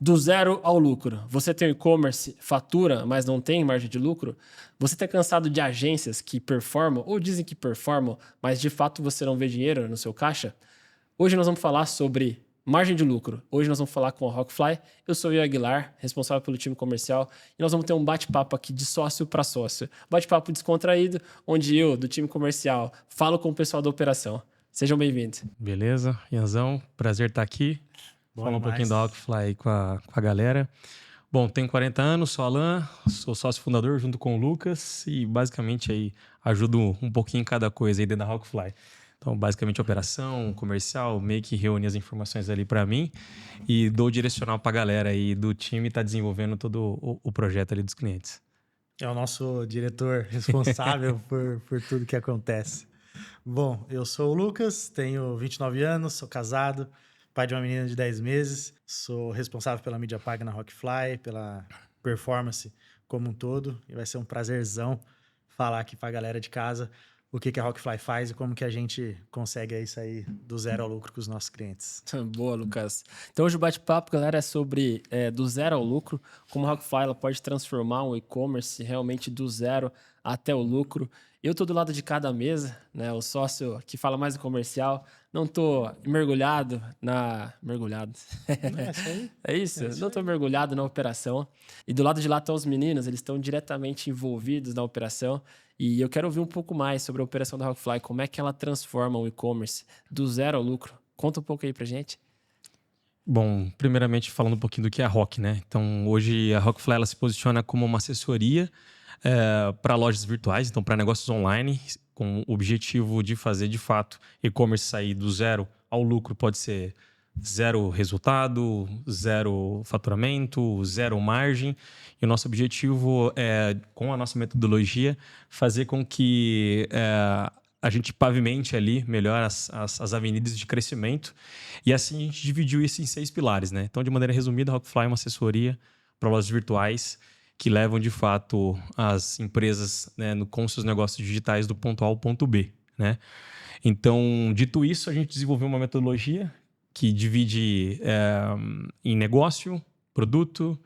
do zero ao lucro. Você tem um e-commerce, fatura, mas não tem margem de lucro? Você está cansado de agências que performam, ou dizem que performam, mas de fato você não vê dinheiro no seu caixa? Hoje nós vamos falar sobre margem de lucro. Hoje nós vamos falar com a Rockfly. Eu sou o Ian Aguilar, responsável pelo time comercial, e nós vamos ter um bate-papo aqui de sócio para sócio. Bate-papo descontraído, onde eu, do time comercial, falo com o pessoal da operação. Sejam bem-vindos. Beleza, Ianzão, prazer estar aqui. Falar um pouquinho da Rockfly aí com a galera. Bom, tenho 40 anos, sou Alan, sou sócio fundador junto com o Lucas e basicamente aí ajudo um pouquinho em cada coisa aí dentro da Rockfly. Então, basicamente, operação, comercial, meio que reúne as informações ali para mim e dou direcional para a galera aí do time tá desenvolvendo todo o projeto ali dos clientes. É o nosso diretor responsável por tudo que acontece. Bom, eu sou o Lucas, tenho 29 anos, sou casado, pai de uma menina de 10 meses, sou responsável pela mídia paga na Rockfly, pela performance como um todo, e vai ser um prazerzão falar aqui para a galera de casa o que a Rockfly faz e como que a gente consegue aí sair do zero ao lucro com os nossos clientes. Boa, Lucas. Então hoje o bate-papo, galera, é sobre do zero ao lucro, como a Rockfly ela pode transformar um e-commerce realmente do zero até o lucro. Eu tô do lado de cada mesa, né? O sócio que fala mais do comercial, não tô mergulhado na... Mergulhado. É isso? Não tô mergulhado na operação. E do lado de lá estão os meninos, eles estão diretamente envolvidos na operação. E eu quero ouvir um pouco mais sobre a operação da Rockfly, como é que ela transforma o e-commerce do zero ao lucro. Conta um pouco aí pra gente. Bom, primeiramente falando um pouquinho do que é a Rock, né? Então, hoje a Rockfly ela se posiciona como uma assessoria para lojas virtuais, então para negócios online, com o objetivo de fazer, de fato, e-commerce sair do zero ao lucro. Pode ser zero resultado, zero faturamento, zero margem. E o nosso objetivo é, com a nossa metodologia, fazer com que a gente pavimente ali melhor as avenidas de crescimento. E assim a gente dividiu isso em 6 pilares, né? Então, de maneira resumida, a Rockfly é uma assessoria para lojas virtuais que levam, de fato, as empresas, né, com seus negócios digitais do ponto A ao ponto B, né? Então, dito isso, a gente desenvolveu uma metodologia que divide em negócio, produto,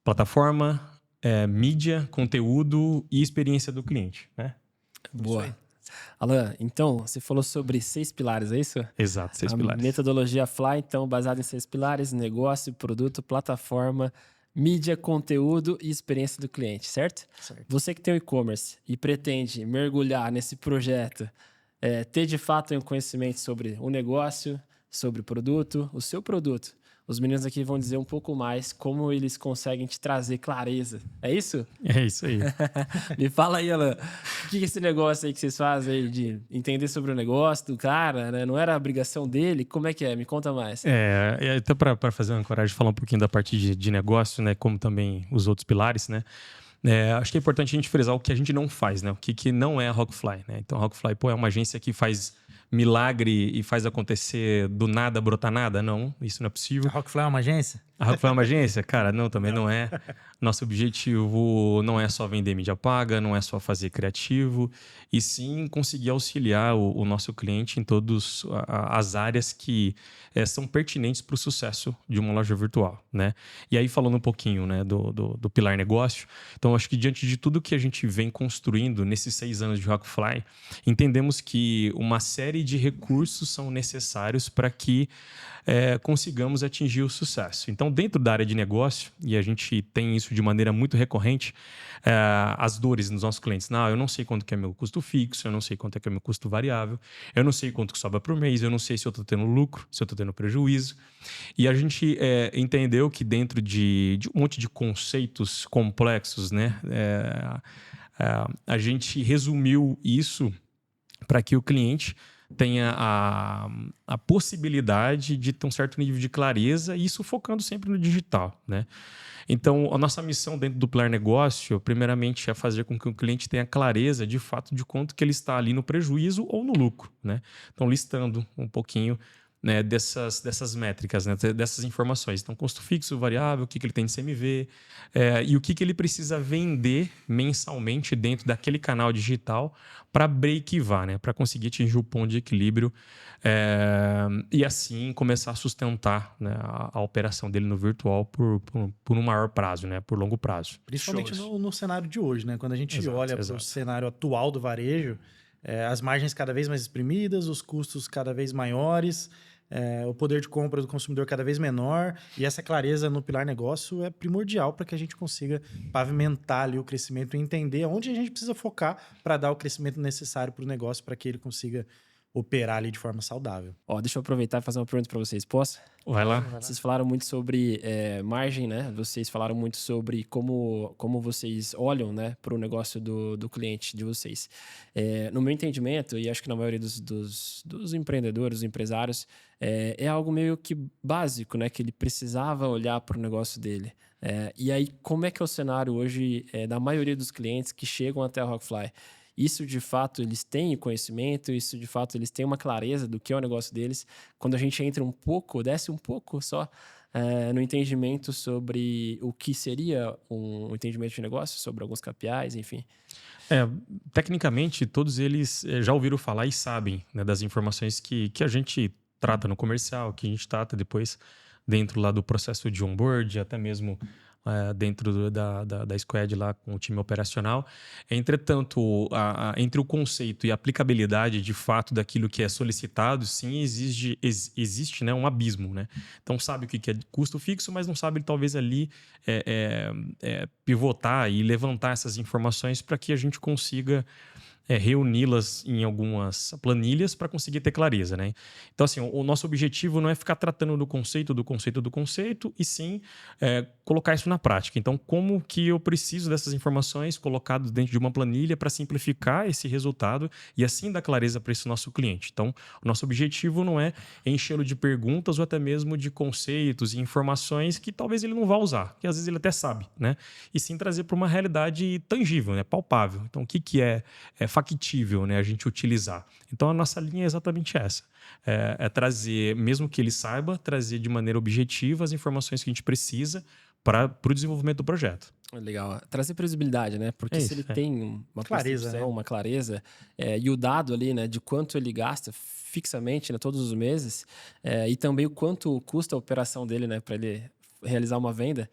plataforma, mídia, conteúdo e experiência do cliente, né? Boa. Alan, então, você falou sobre 6 pilares, é isso? Exato, 6 pilares. A metodologia Fly, então, baseada em 6 pilares: negócio, produto, plataforma, mídia, conteúdo e experiência do cliente, certo? Certo. Você que tem um e-commerce e pretende mergulhar nesse projeto, ter de fato um conhecimento sobre o negócio, sobre o produto, o seu produto. Os meninos aqui vão dizer um pouco mais como eles conseguem te trazer clareza. É isso? É isso aí. Me fala aí, Alan, o que é esse negócio aí que vocês fazem aí de entender sobre o negócio do cara, né? Não era a obrigação dele? Como é que é? Me conta mais. Até para fazer uma coragem de falar um pouquinho da parte de negócio, né? Como também os outros pilares, né? Acho que é importante a gente frisar o que a gente não faz, né? O que não é a Rockfly, né? Então, a Rockfly, é uma agência que faz milagre e faz acontecer do nada brotar nada? Não, isso não é possível. A Rockfly é uma agência? A Rockfly é uma agência? Cara, não, também não é. Nosso objetivo não é só vender mídia paga, não é só fazer criativo, e sim conseguir auxiliar o nosso cliente em todas as áreas que são pertinentes para o sucesso de uma loja virtual, né? E aí, falando um pouquinho, né, do pilar negócio, então acho que diante de tudo que a gente vem construindo nesses 6 anos de Rockfly, entendemos que uma série de recursos são necessários para que consigamos atingir o sucesso. Então, dentro da área de negócio, e a gente tem isso de maneira muito recorrente, as dores dos nossos clientes. Não, eu não sei quanto que é meu custo fixo, eu não sei quanto é que é meu custo variável, eu não sei quanto que sobra por mês, eu não sei se eu estou tendo lucro, se eu estou tendo prejuízo. E a gente entendeu que dentro de um monte de conceitos complexos, né, a gente resumiu isso para que o cliente tenha a possibilidade de ter um certo nível de clareza, e isso focando sempre no digital, né? Então, a nossa missão dentro do pilar negócio, primeiramente, é fazer com que o cliente tenha clareza, de fato, de quanto que ele está ali no prejuízo ou no lucro, né? Então, listando um pouquinho né, dessas métricas, né, dessas informações. Então, custo fixo, variável, o que ele tem de CMV, e o que ele precisa vender mensalmente dentro daquele canal digital para break-even, né, para conseguir atingir o ponto de equilíbrio e assim começar a sustentar, né, a operação dele no virtual por um maior prazo, né, por longo prazo. Principalmente no cenário de hoje, né? Quando a gente olha para o Exato. cenário atual do varejo, as margens cada vez mais exprimidas, os custos cada vez maiores, o poder de compra do consumidor cada vez menor, e essa clareza no pilar negócio é primordial para que a gente consiga pavimentar ali o crescimento e entender onde a gente precisa focar para dar o crescimento necessário para o negócio, para que ele consiga operar ali de forma saudável. Ó, deixa eu aproveitar e fazer uma pergunta para vocês. Posso? Vai lá. Vocês falaram muito sobre margem, né? Vocês falaram muito sobre como vocês olham, né, para o negócio do cliente de vocês. No meu entendimento, e acho que na maioria dos empreendedores, dos empresários, é algo meio que básico, né? Que ele precisava olhar para o negócio dele. E aí, como é que é o cenário hoje da maioria dos clientes que chegam até a Rockfly? Isso, de fato, eles têm conhecimento, isso, de fato, eles têm uma clareza do que é o negócio deles. Quando a gente entra desce um pouco só no entendimento sobre o que seria um entendimento de negócio, sobre alguns KPIs, enfim. Tecnicamente, todos eles já ouviram falar e sabem, né, das informações que a gente trata no comercial, que a gente trata depois dentro lá do processo de onboard, até mesmo dentro da squad lá com o time operacional. Entretanto, entre o conceito e a aplicabilidade de fato daquilo que é solicitado, sim, existe, né, um abismo, né? Então, sabe o que é custo fixo, mas não sabe talvez ali pivotar e levantar essas informações para que a gente consiga reuni-las em algumas planilhas para conseguir ter clareza, né? Então, assim, o nosso objetivo não é ficar tratando do conceito, e sim colocar isso na prática. Então, como que eu preciso dessas informações colocadas dentro de uma planilha para simplificar esse resultado e assim dar clareza para esse nosso cliente? Então, o nosso objetivo não é enchê-lo de perguntas ou até mesmo de conceitos e informações que talvez ele não vá usar, que às vezes ele até sabe, né? E sim trazer para uma realidade tangível, né? Palpável. Então, o que é factível, né, a gente utilizar. Então, a nossa linha é exatamente essa. É trazer, mesmo que ele saiba, trazer de maneira objetiva as informações que a gente precisa para o desenvolvimento do projeto. Legal. Trazer previsibilidade, né? Porque se ele tem uma clareza, percepção, uma clareza, e o dado ali, né, de quanto ele gasta fixamente, né, todos os meses, e também o quanto custa a operação dele, né, para ele realizar uma venda,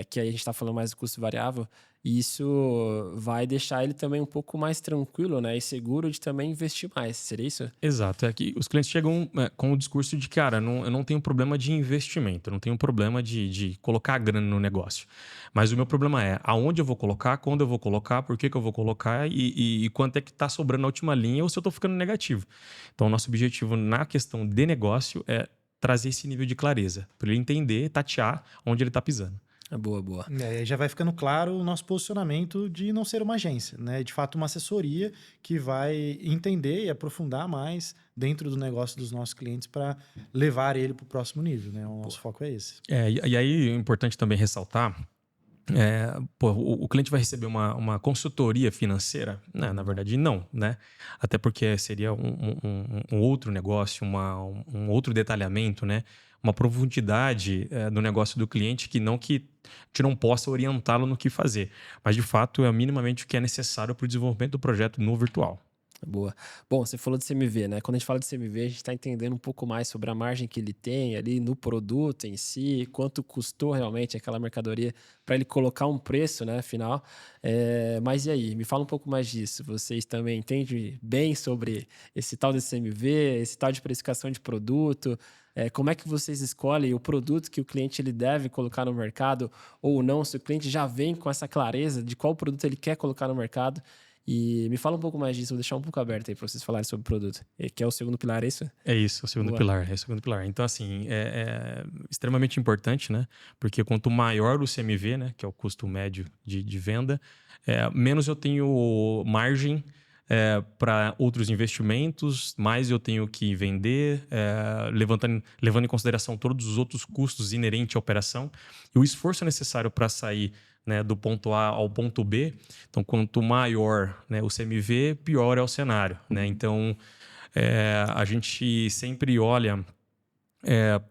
que aí a gente está falando mais do custo variável, e isso vai deixar ele também um pouco mais tranquilo, né, e seguro de também investir mais. Seria isso? Exato. É que os clientes chegam com o discurso de, cara, eu não tenho problema de investimento, eu não tenho problema de colocar grana no negócio. Mas o meu problema é aonde eu vou colocar, quando eu vou colocar, por que eu vou colocar e quanto é que está sobrando na última linha ou se eu estou ficando negativo. Então, o nosso objetivo na questão de negócio é trazer esse nível de clareza, para ele entender, tatear onde ele está pisando. Boa. Aí já vai ficando claro o nosso posicionamento de não ser uma agência, né? De fato, uma assessoria que vai entender e aprofundar mais dentro do negócio dos nossos clientes para levar ele para o próximo nível, né? O nosso foco é esse. E aí é importante também ressaltar, o cliente vai receber uma consultoria financeira? Não, na verdade, não, né? Até porque seria um outro negócio, um outro detalhamento, né? Uma profundidade do negócio do cliente que a gente não possa orientá-lo no que fazer. Mas, de fato, é minimamente o que é necessário para o desenvolvimento do projeto no virtual. Boa. Bom, você falou de CMV, né? Quando a gente fala de CMV, a gente está entendendo um pouco mais sobre a margem que ele tem ali no produto em si, quanto custou realmente aquela mercadoria para ele colocar um preço, né, final. Mas e aí? Me fala um pouco mais disso. Vocês também entendem bem sobre esse tal de CMV, esse tal de precificação de produto? Como é que vocês escolhem o produto que o cliente ele deve colocar no mercado ou não? Se o cliente já vem com essa clareza de qual produto ele quer colocar no mercado. E me fala um pouco mais disso, vou deixar um pouco aberto aí para vocês falarem sobre o produto. Que é o segundo pilar, é isso? É isso, o segundo pilar. É o segundo pilar. Então, assim, é extremamente importante, né? Porque quanto maior o CMV, né, que é o custo médio de venda, menos eu tenho margem para outros investimentos, mais eu tenho que vender, levando em consideração todos os outros custos inerentes à operação. E o esforço necessário para sair, né, do ponto A ao ponto B. Então, quanto maior, né, o CMV, pior é o cenário, né? Então, a gente sempre olha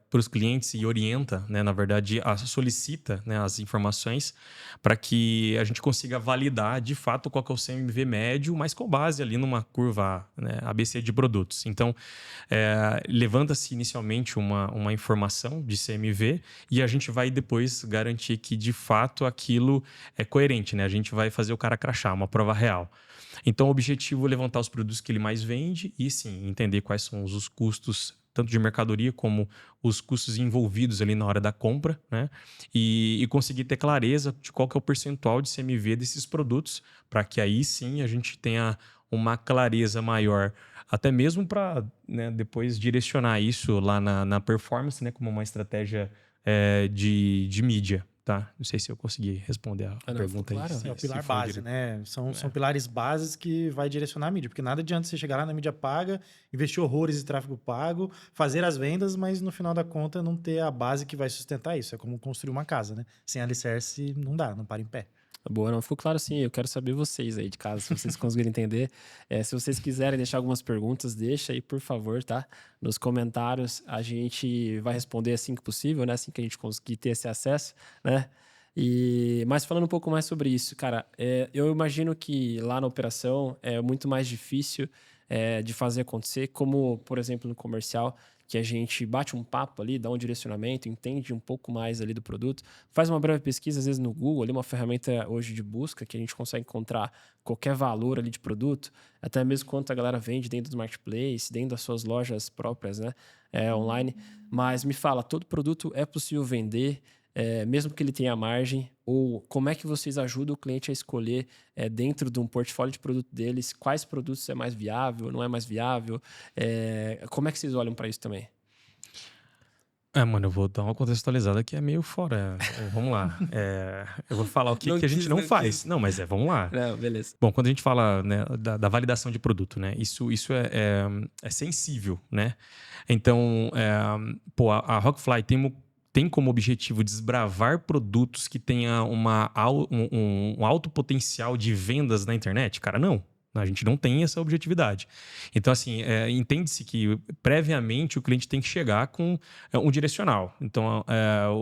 para os clientes e orienta, né, na verdade, solicita, né, as informações para que a gente consiga validar de fato qual que é o CMV médio, mas com base ali numa curva, né, ABC de produtos. Então, levanta-se inicialmente uma informação de CMV e a gente vai depois garantir que de fato aquilo é coerente, né? A gente vai fazer o cara crachar, uma prova real. Então, o objetivo é levantar os produtos que ele mais vende e, sim, entender quais são os custos, tanto de mercadoria como os custos envolvidos ali na hora da compra, né? E conseguir ter clareza de qual que é o percentual de CMV desses produtos, para que aí, sim, a gente tenha uma clareza maior, até mesmo para, né, depois direcionar isso lá na performance, né, como uma estratégia de mídia. Tá? Não sei se eu consegui responder a Não, pergunta aí. claro. É o Se pilar for base, direito. né? São pilares bases que vai direcionar a mídia. Porque nada adianta você chegar lá na mídia paga, investir horrores em tráfego pago, fazer as vendas, mas no final da conta não ter a base que vai sustentar isso. É como construir uma casa, né? Sem alicerce não dá, não para em pé. Boa, não ficou claro sim. Eu quero saber vocês aí de casa, se vocês conseguirem entender. Se vocês quiserem deixar algumas perguntas, deixa aí, por favor, tá? Nos comentários a gente vai responder assim que possível, né? Assim que a gente conseguir ter esse acesso, né? Mas falando um pouco mais sobre isso, cara, eu imagino que lá na operação é muito mais difícil de fazer acontecer, como, por exemplo, no comercial, que a gente bate um papo ali, dá um direcionamento, entende um pouco mais ali do produto, faz uma breve pesquisa, às vezes no Google, ali uma ferramenta hoje de busca, que a gente consegue encontrar qualquer valor ali de produto, até mesmo quanto a galera vende dentro do marketplace, dentro das suas lojas próprias, né, online. Mas me fala, todo produto é possível vender, mesmo que ele tenha margem, ou como é que vocês ajudam o cliente a escolher dentro de um portfólio de produto deles, quais produtos é mais viável, não é mais viável, como é que vocês olham para isso também? Mano, eu vou dar uma contextualizada que é meio fora. Vamos lá. Eu vou falar o que a gente não faz. Não, mas vamos lá. Não, beleza. Bom, quando a gente fala, né, da validação de produto, né, isso é sensível, né? Então, a Rockfly tem como objetivo desbravar produtos que tenham um alto potencial de vendas na internet? Cara, não. A gente não tem essa objetividade. Então, assim, entende-se que previamente o cliente tem que chegar com um direcional. Então,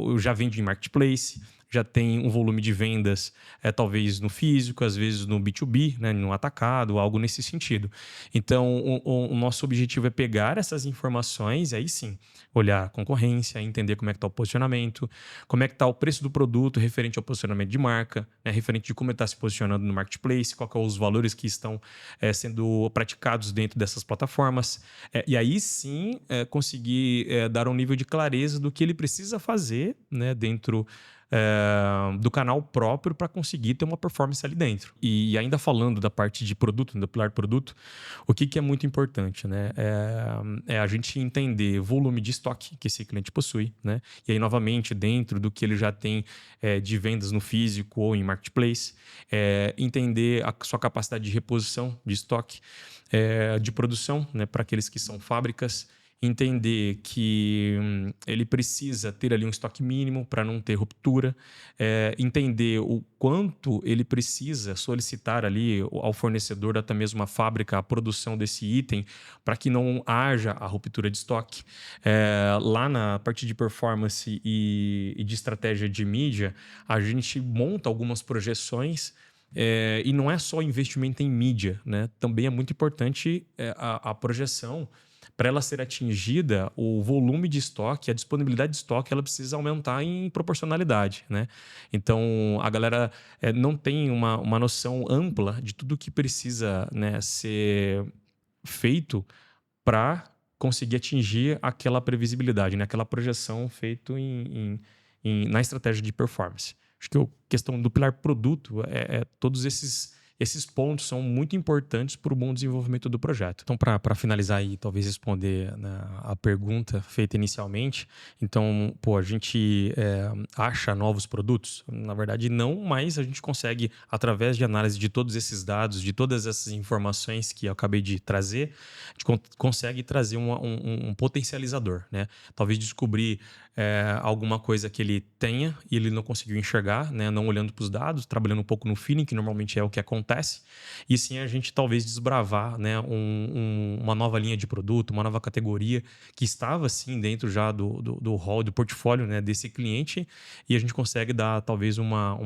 eu já vendo em marketplace, já tem um volume de vendas, talvez no físico, às vezes no B2B, né, no atacado, algo nesse sentido. Então, o nosso objetivo é pegar essas informações e aí sim, olhar a concorrência, entender como é que está o posicionamento, como é que está o preço do produto referente ao posicionamento de marca, né, referente de como ele está se posicionando no marketplace, quais são os valores que estão sendo praticados dentro dessas plataformas. E aí sim, conseguir dar um nível de clareza do que ele precisa fazer, né, dentro do canal próprio para conseguir ter uma performance ali dentro. E ainda falando da parte de produto, do pilar produto, o que é muito importante, né? É a gente entender o volume de estoque que esse cliente possui, né? E aí, novamente, dentro do que ele já tem de vendas no físico ou em marketplace, entender a sua capacidade de reposição de estoque, de produção, né? Para aqueles que são fábricas, entender que ele precisa ter ali um estoque mínimo para não ter ruptura, entender o quanto ele precisa solicitar ali ao fornecedor, até mesmo a fábrica, a produção desse item, para que não haja a ruptura de estoque. Lá na parte de performance e de estratégia de mídia, a gente monta algumas projeções. E não é só investimento em mídia, né? Também é muito importante a projeção. Para ela ser atingida, o volume de estoque, a disponibilidade de estoque, ela precisa aumentar em proporcionalidade, né? Então, a galera não tem uma noção ampla de tudo que precisa, né, ser feito para conseguir atingir aquela previsibilidade, né? Aquela projeção feita na estratégia de performance. Acho que a questão do pilar produto todos esses pontos são muito importantes para o bom desenvolvimento do projeto. Então, para finalizar e talvez responder, né, a pergunta feita inicialmente, então, a gente acha novos produtos? Na verdade, não, mas a gente consegue, através de análise de todos esses dados, de todas essas informações que eu acabei de trazer, a gente consegue trazer um potencializador, né? Talvez descobrir alguma coisa que ele tenha e ele não conseguiu enxergar, né? Não olhando para os dados, trabalhando um pouco no feeling, que normalmente é o que acontece. acontece, e sim a gente talvez desbravar, né, uma nova linha de produto, uma nova categoria que estava assim dentro já do hall, do portfólio, né, desse cliente, e a gente consegue dar talvez uma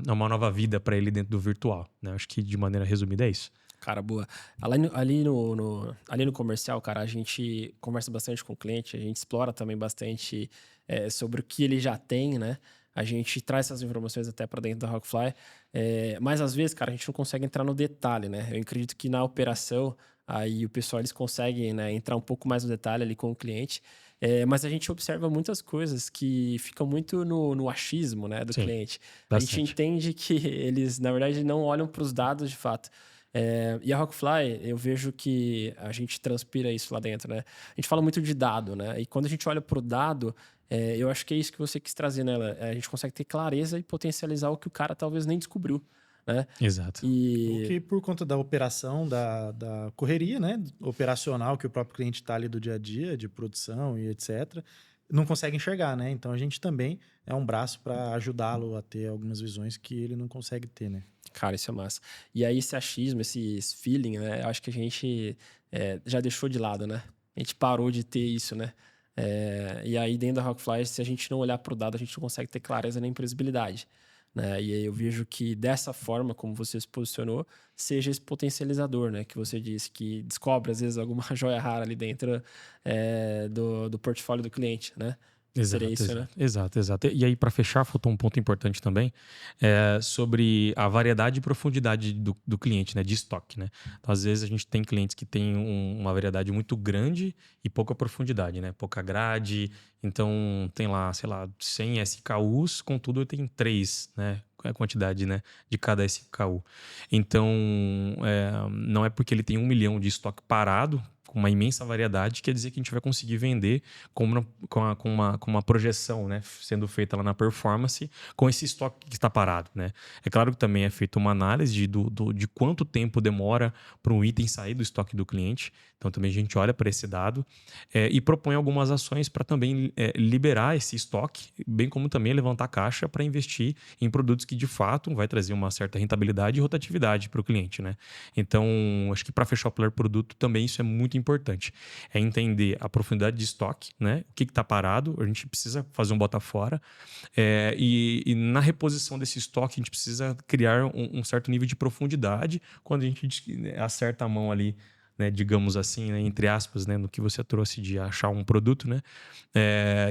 nova vida para ele dentro do virtual, né? Acho que de maneira resumida é isso. Cara, boa. Ali no comercial, cara, a gente conversa bastante com o cliente, a gente explora também bastante sobre o que ele já tem, né? A gente traz essas informações até para dentro da Rockfly, mas às vezes, cara, a gente não consegue entrar no detalhe, né? Eu acredito que na operação, aí o pessoal eles conseguem, né, entrar um pouco mais no detalhe ali com o cliente, mas a gente observa muitas coisas que ficam muito no achismo, né, do Sim, cliente. A gente bastante. entende que eles, na verdade, não olham para os dados de fato. E a Rockfly, eu vejo que a gente transpira isso lá dentro, né? A gente fala muito de dado, né? E quando a gente olha para o dado, eu acho que é isso que você quis trazer nela. A gente consegue ter clareza e potencializar o que o cara talvez nem descobriu, né? Exato. O que por conta da operação, da correria, né? Operacional que o próprio cliente está ali do dia a dia, de produção e etc., não consegue enxergar, né? Então a gente também é um braço para ajudá-lo a ter algumas visões que ele não consegue ter, né? Cara, isso é massa. E aí esse achismo, esse feeling, né? Eu acho que a gente já deixou de lado, né? A gente parou de ter isso, né? E aí dentro da Rockfly, se a gente não olhar para o dado, a gente não consegue ter clareza nem previsibilidade, né? E aí eu vejo que dessa forma, como você se posicionou, seja esse potencializador, né? Que você disse que descobre às vezes alguma joia rara ali dentro do portfólio do cliente, né? Seria isso, né? Exato. E aí, para fechar, faltou um ponto importante também, sobre a variedade e profundidade do cliente, né, de estoque, né? Então, às vezes a gente tem clientes que têm uma variedade muito grande e pouca profundidade, né? Pouca grade, então tem lá, sei lá, 100 SKUs, contudo tem 3, né? A quantidade, né, de cada SKU. Então, não é porque ele tem 1 milhão de estoque parado, com uma imensa variedade, quer dizer que a gente vai conseguir vender com uma projeção, né, sendo feita lá na performance com esse estoque que está parado, né? É claro que também é feita uma análise de quanto tempo demora para um item sair do estoque do cliente. Então também a gente olha para esse dado e propõe algumas ações para também liberar esse estoque, bem como também levantar caixa para investir em produtos que de fato vai trazer uma certa rentabilidade e rotatividade para o cliente, né? Então acho que para fechar o pilar produto também isso é muito importante. É entender a profundidade de estoque, né? O que está parado, a gente precisa fazer um bota fora. E na reposição desse estoque, a gente precisa criar um certo nível de profundidade quando a gente acerta a mão ali, né, digamos assim, né, entre aspas, né, no que você trouxe de achar um produto, né?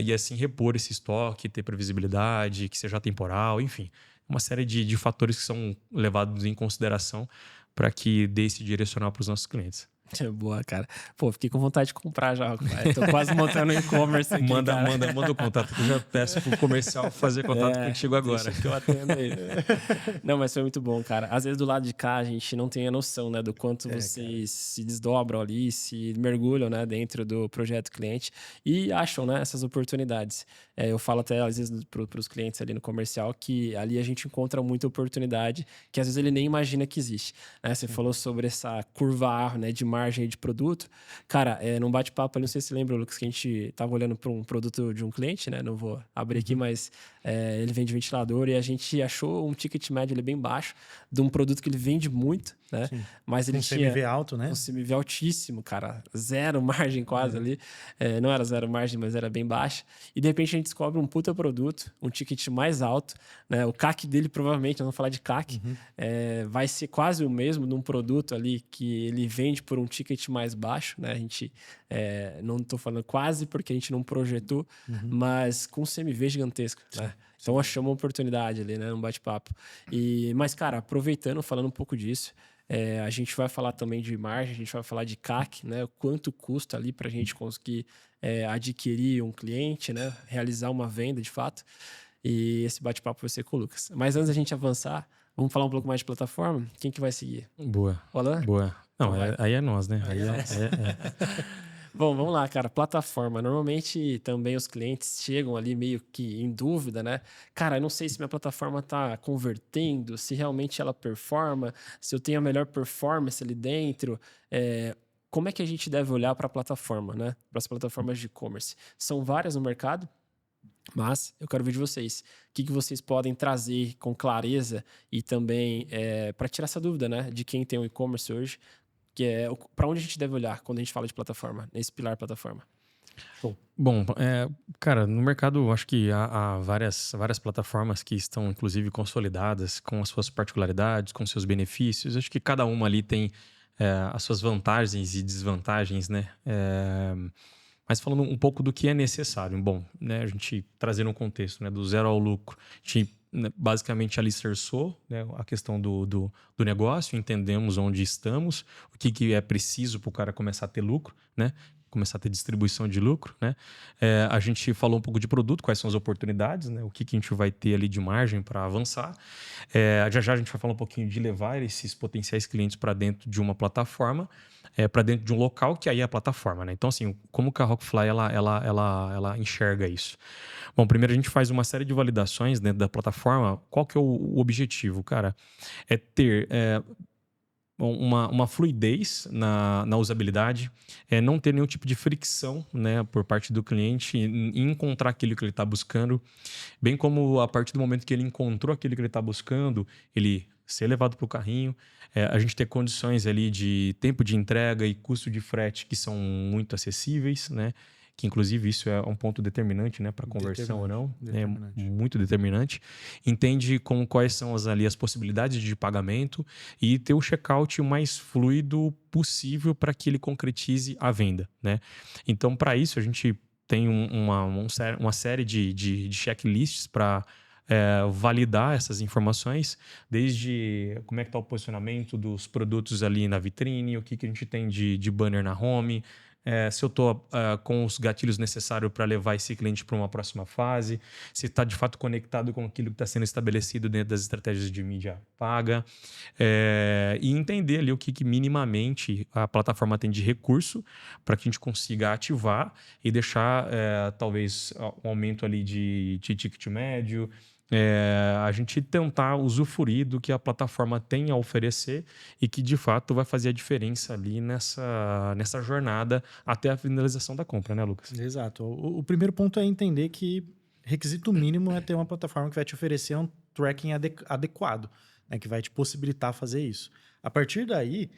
E assim repor esse estoque, ter previsibilidade, que seja temporal, enfim. Uma série de fatores que são levados em consideração para que dê esse direcional para os nossos clientes. Boa, cara. Pô, fiquei com vontade de comprar já. Tô quase montando um e-commerce aqui, cara. Manda o contato, que eu já peço pro comercial fazer contato contigo agora. Deixa que eu atendo aí. Não, mas foi muito bom, cara. Às vezes do lado de cá a gente não tem a noção, né, do quanto vocês se desdobram ali, se mergulham, né, dentro do projeto cliente e acham, né, essas oportunidades. Eu falo até às vezes pros clientes ali no comercial que ali a gente encontra muita oportunidade que às vezes ele nem imagina que existe, né? Você falou sobre essa curva A, né, de margem de produto. Cara, num bate-papo, não sei se você lembra, Lucas, que a gente tava olhando para um produto de um cliente, né? Não vou abrir aqui, mas ele vende ventilador e a gente achou um ticket médio ali bem baixo de um produto que ele vende muito, né? Sim. Mas ele Um tinha CMV alto, né? um CMV altíssimo, cara. Zero margem quase ali. Não era zero margem, mas era bem baixa. E de repente a gente descobre um puta produto, um ticket mais alto, né? O CAC dele provavelmente, nós vamos falar de CAC, vai ser quase o mesmo de um produto ali que ele vende por um ticket mais baixo, né? A gente, não estou falando quase porque a gente não projetou, mas com um CMV gigantesco, né? Então achamos uma oportunidade ali, né? Um bate-papo. Mas, cara, aproveitando, falando um pouco disso, a gente vai falar também de margem, a gente vai falar de CAC, né? O quanto custa ali para a gente conseguir adquirir um cliente, né? Realizar uma venda de fato. E esse bate-papo vai ser com o Lucas. Mas antes da gente avançar, vamos falar um pouco mais de plataforma? Quem que vai seguir? Boa. Alan? Boa. Não, Então aí é nós, né? Bom, vamos lá, cara. Plataforma. Normalmente também os clientes chegam ali meio que em dúvida, né? Cara, eu não sei se minha plataforma tá convertendo, se realmente ela performa, se eu tenho a melhor performance ali dentro. Como é que a gente deve olhar para a plataforma, né? Para as plataformas de e-commerce? São várias no mercado. Mas eu quero ver de vocês. O que vocês podem trazer com clareza e também para tirar essa dúvida, né? De quem tem um e-commerce hoje, que é para onde a gente deve olhar quando a gente fala de plataforma, nesse pilar plataforma. Bom, cara, no mercado eu acho que há várias plataformas que estão, inclusive, consolidadas com as suas particularidades, com seus benefícios. Acho que cada uma ali tem as suas vantagens e desvantagens, né? Mas falando um pouco do que é necessário. Bom, né, a gente trazendo um contexto, né, do zero ao lucro, a gente basicamente alicerçou, né, a questão do negócio, entendemos onde estamos, o que é preciso para o cara começar a ter lucro, né? Começar a ter distribuição de lucro, né? A gente falou um pouco de produto, quais são as oportunidades, né? O que a gente vai ter ali de margem para avançar. Já a gente vai falar um pouquinho de levar esses potenciais clientes para dentro de uma plataforma, para dentro de um local que aí é a plataforma, né? Então, assim, como que a Rockfly ela enxerga isso? Bom, primeiro a gente faz uma série de validações dentro da plataforma. Qual que é o objetivo, cara? É ter uma fluidez na usabilidade, não ter nenhum tipo de fricção, né, por parte do cliente em encontrar aquilo que ele está buscando, bem como a partir do momento que ele encontrou aquilo que ele está buscando, ele ser levado para o carrinho, a gente ter condições ali de tempo de entrega e custo de frete que são muito acessíveis, né? Que inclusive isso é um ponto determinante, né, para conversão ou não, é muito determinante. Entende quais são as possibilidades de pagamento e ter o checkout o mais fluido possível para que ele concretize a venda, né? Então, para isso a gente tem uma série de checklists para validar essas informações, desde como é que está o posicionamento dos produtos ali na vitrine, o que a gente tem de banner na home, se eu estou com os gatilhos necessários para levar esse cliente para uma próxima fase, se está de fato conectado com aquilo que está sendo estabelecido dentro das estratégias de mídia paga, e entender ali o que minimamente a plataforma tem de recurso para que a gente consiga ativar e deixar talvez um aumento ali de ticket médio, a gente tentar usufruir do que a plataforma tem a oferecer e que de fato vai fazer a diferença ali nessa jornada até a finalização da compra, né, Lucas? Exato. O primeiro ponto é entender que requisito mínimo é ter uma plataforma que vai te oferecer um tracking adequado, né, que vai te possibilitar fazer isso. A partir daí,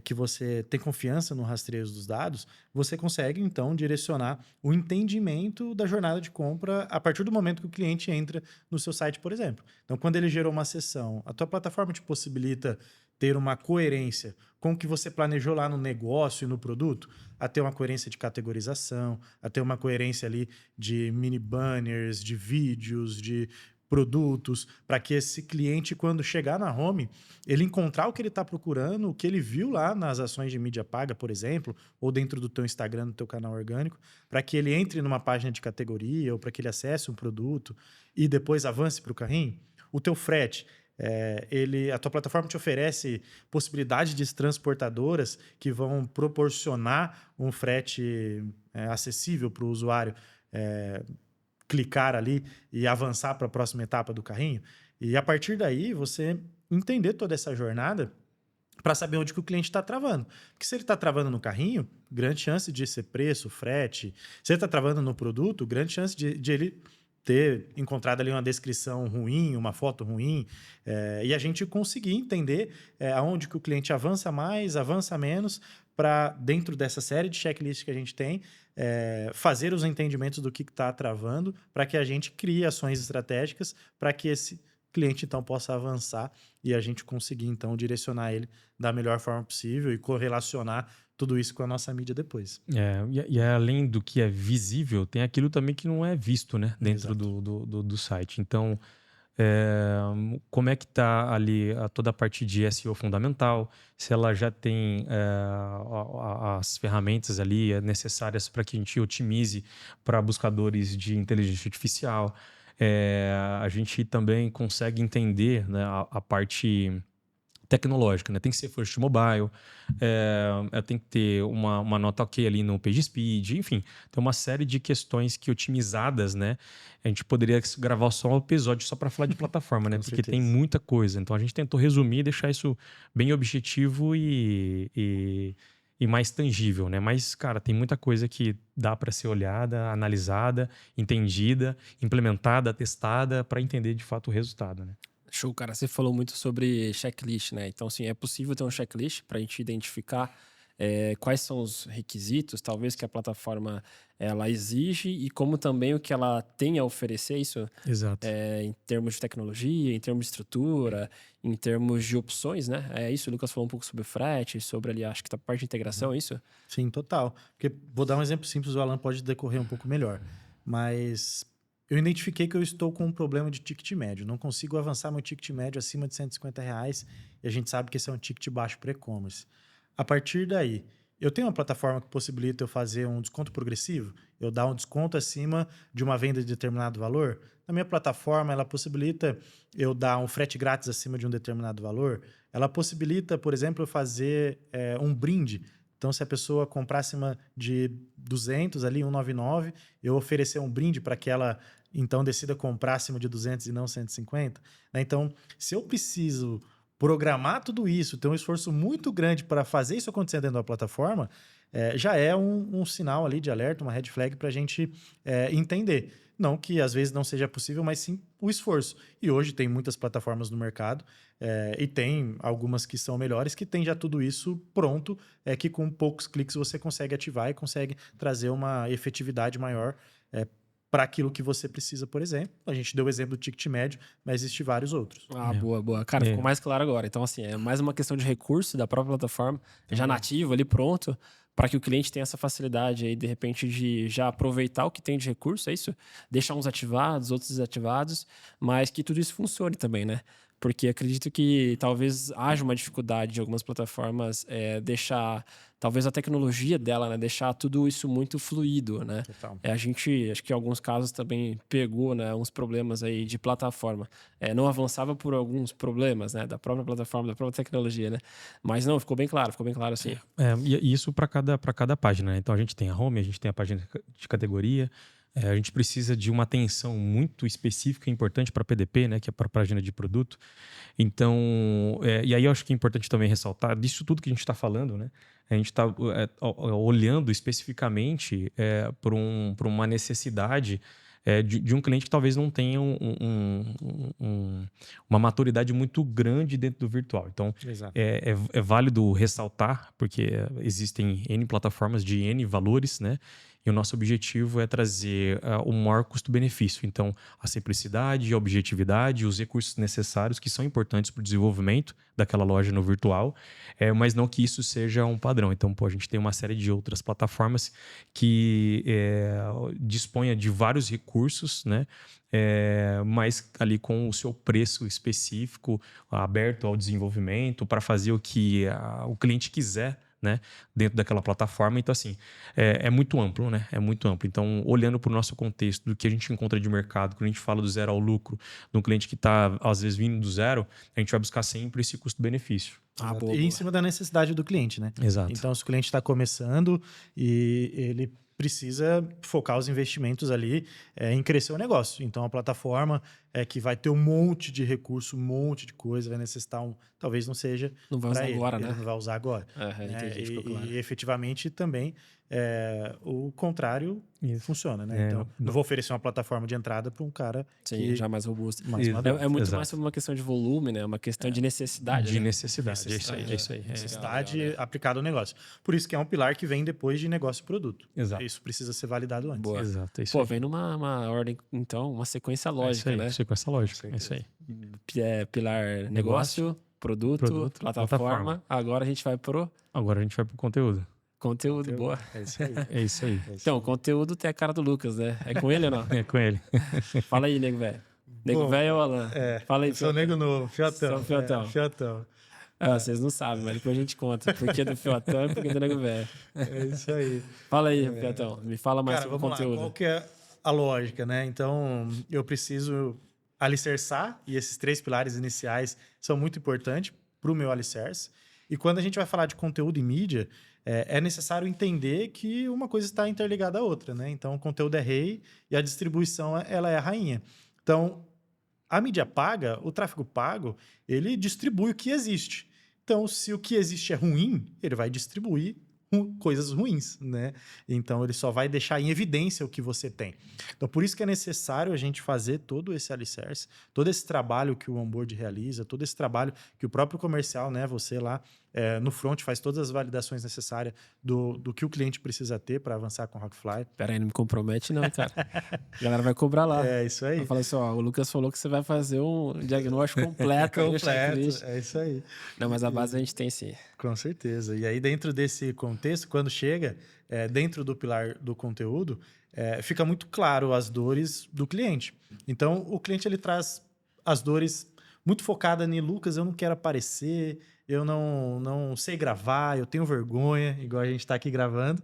que você tem confiança no rastreio dos dados, você consegue, então, direcionar o entendimento da jornada de compra a partir do momento que o cliente entra no seu site, por exemplo. Então, quando ele gerou uma sessão, a tua plataforma te possibilita ter uma coerência com o que você planejou lá no negócio e no produto, a ter uma coerência de categorização, a ter uma coerência ali de mini banners, de vídeos, de produtos, para que esse cliente, quando chegar na home, ele encontrar o que ele está procurando, o que ele viu lá nas ações de mídia paga, por exemplo, ou dentro do teu Instagram, do teu canal orgânico, para que ele entre numa página de categoria ou para que ele acesse um produto e depois avance para o carrinho. O teu frete, a tua plataforma te oferece possibilidade de transportadoras que vão proporcionar um frete acessível para o usuário clicar ali e avançar para a próxima etapa do carrinho. E a partir daí, você entender toda essa jornada para saber onde que o cliente está travando. Porque se ele está travando no carrinho, grande chance de ser preço, frete. Se ele está travando no produto, grande chance de ele ter encontrado ali uma descrição ruim, uma foto ruim, e a gente conseguir entender aonde que o cliente avança mais, avança menos, para, dentro dessa série de checklists que a gente tem, fazer os entendimentos do que está travando, para que a gente crie ações estratégicas para que esse cliente, então, possa avançar e a gente conseguir, então, direcionar ele da melhor forma possível e correlacionar tudo isso com a nossa mídia depois. E além do que é visível, tem aquilo também que não é visto, né, dentro do site. Então, como é que está ali toda a parte de SEO fundamental, se ela já tem as ferramentas ali necessárias para que a gente otimize para buscadores de inteligência artificial. A gente também consegue entender, né, a parte tecnológica, né? Tem que ser first mobile, tem que ter uma nota ok ali no page speed, enfim, tem uma série de questões que otimizadas, né? A gente poderia gravar só um episódio só para falar de plataforma, né? Porque tem muita coisa. Então a gente tentou resumir, deixar isso bem objetivo e e mais tangível, né? Mas, cara, tem muita coisa que dá para ser olhada, analisada, entendida, implementada, testada para entender de fato o resultado, né? Show, cara. Você falou muito sobre checklist, né? Então, assim, é possível ter um checklist para a gente identificar quais são os requisitos, talvez, que a plataforma ela exige e como também o que ela tem a oferecer, isso Exato. em termos de tecnologia, em termos de estrutura, em termos de opções, né? É isso, o Lucas falou um pouco sobre frete, sobre ali, acho que a parte de integração, é isso? Sim, total. Porque vou dar um exemplo simples, o Alan pode decorrer um pouco melhor. Mas eu identifiquei que eu estou com um problema de ticket médio. Não consigo avançar meu ticket médio acima de R$ 150 e a gente sabe que esse é um ticket baixo para e-commerce. A partir daí, eu tenho uma plataforma que possibilita eu fazer um desconto progressivo? Eu dar um desconto acima de uma venda de determinado valor? Na minha plataforma, ela possibilita eu dar um frete grátis acima de um determinado valor? Ela possibilita, por exemplo, eu fazer um brinde. Então, se a pessoa comprar acima de 200 ali, 199, eu oferecer um brinde para que ela, então, decida comprar acima de 200 e não 150. Né? Então, se eu preciso programar tudo isso, ter um esforço muito grande para fazer isso acontecer dentro da plataforma, já é um sinal ali de alerta, uma red flag para a gente entender. Não que às vezes não seja possível, mas sim o esforço. E hoje tem muitas plataformas no mercado e tem algumas que são melhores, que tem já tudo isso pronto, que com poucos cliques você consegue ativar e consegue trazer uma efetividade maior para aquilo que você precisa, por exemplo. A gente deu o exemplo do ticket médio, mas existem vários outros. Ah, boa, boa. Cara, ficou mais claro agora. Então, assim, é mais uma questão de recurso da própria plataforma, já nativo ali, pronto, para que o cliente tenha essa facilidade aí, de repente, de já aproveitar o que tem de recurso, é isso? Deixar uns ativados, outros desativados, mas que tudo isso funcione também, né? Porque acredito que talvez haja uma dificuldade de algumas plataformas deixar, talvez a tecnologia dela, né? Deixar tudo isso muito fluido, né? A gente, acho que em alguns casos também pegou, né, uns problemas aí de plataforma. Não avançava por alguns problemas, né? Da própria plataforma, da própria tecnologia, né? Mas não, ficou bem claro assim. E isso para cada página, né? Então a gente tem a home, a gente tem a página de categoria. A gente precisa de uma atenção muito específica e importante para PDP, né, que é para a página de produto. Então, e aí eu acho que é importante também ressaltar disso tudo que a gente está falando, né? A gente está olhando especificamente para uma necessidade de um cliente que talvez não tenha uma maturidade muito grande dentro do virtual. Então, é válido ressaltar, porque existem N plataformas de N valores, né? E o nosso objetivo é trazer o maior custo-benefício. Então, a simplicidade, a objetividade, os recursos necessários que são importantes para o desenvolvimento daquela loja no virtual, mas não que isso seja um padrão. Então, a gente tem uma série de outras plataformas que disponha de vários recursos, né? Mas ali com o seu preço específico, aberto ao desenvolvimento, para fazer o que o cliente quiser, né, dentro daquela plataforma. Então, assim, é muito amplo, né? É muito amplo. Então, olhando para o nosso contexto, do que a gente encontra de mercado, quando a gente fala do zero ao lucro, de um cliente que está, às vezes, vindo do zero, a gente vai buscar sempre esse custo-benefício. Boa, e em cima da necessidade do cliente, né? Exato. Então, se o cliente está começando e ele precisa focar os investimentos ali em crescer o negócio. Então, a plataforma que vai ter um monte de recurso, um monte de coisa, vai necessitar talvez não seja. Não vai usar agora, né? Ele não vai usar agora. Entendi, claro. E efetivamente também o contrário funciona, né? Então, não vou oferecer uma plataforma de entrada para um cara que já mais robusto. É muito mais sobre uma questão de volume, né? Uma questão de necessidade. De necessidade. É isso aí. Necessidade aplicada ao negócio. Por isso que é um pilar que vem depois de negócio e produto. Exato. Isso precisa ser validado antes. Boa. Exato. É isso aí. Vem numa ordem, então, uma sequência lógica, né? Sequência lógica. É isso aí. Pilar negócio, produto, plataforma. Agora a gente vai pro conteúdo. Conteúdo, boa. É isso aí. Então, conteúdo tem a cara do Lucas, né? É com ele ou não? É com ele. Fala aí, nego velho. Nego velho ou Alan? Fala aí. Sou nego novo, Fiotão. Sou Fiotão. Fiotão. Vocês não sabem, mas depois a gente conta. Por que do Fiotão e por que do nego velho. É isso aí. Fala aí, Fiotão. Me fala mais sobre o conteúdo. Qual que é a lógica, né? Então, eu preciso alicerçar, e esses 3 pilares iniciais são muito importantes para o meu alicerce. E quando a gente vai falar de conteúdo e mídia, é necessário entender que uma coisa está interligada à outra, né? Então, o conteúdo é rei e a distribuição ela é a rainha. Então, a mídia paga, o tráfego pago, ele distribui o que existe. Então, se o que existe é ruim, ele vai distribuir coisas ruins, né? Então, ele só vai deixar em evidência o que você tem. Então, por isso que é necessário a gente fazer todo esse alicerce, todo esse trabalho que o onboard realiza, todo esse trabalho que o próprio comercial, né? Você lá no front faz todas as validações necessárias do que o cliente precisa ter para avançar com o Rockfly. Pera aí, não me compromete não, cara. A galera vai cobrar lá. É isso aí. Vai falar assim, ó, o Lucas falou que você vai fazer um diagnóstico completo. Completo, é isso aí. Não, mas a base a gente tem sim. Com certeza. E aí, dentro desse contexto, quando chega dentro do pilar do conteúdo, fica muito claro as dores do cliente. Então, o cliente ele traz as dores muito focada em Lucas, eu não quero aparecer, eu não sei gravar, eu tenho vergonha, igual a gente está aqui gravando.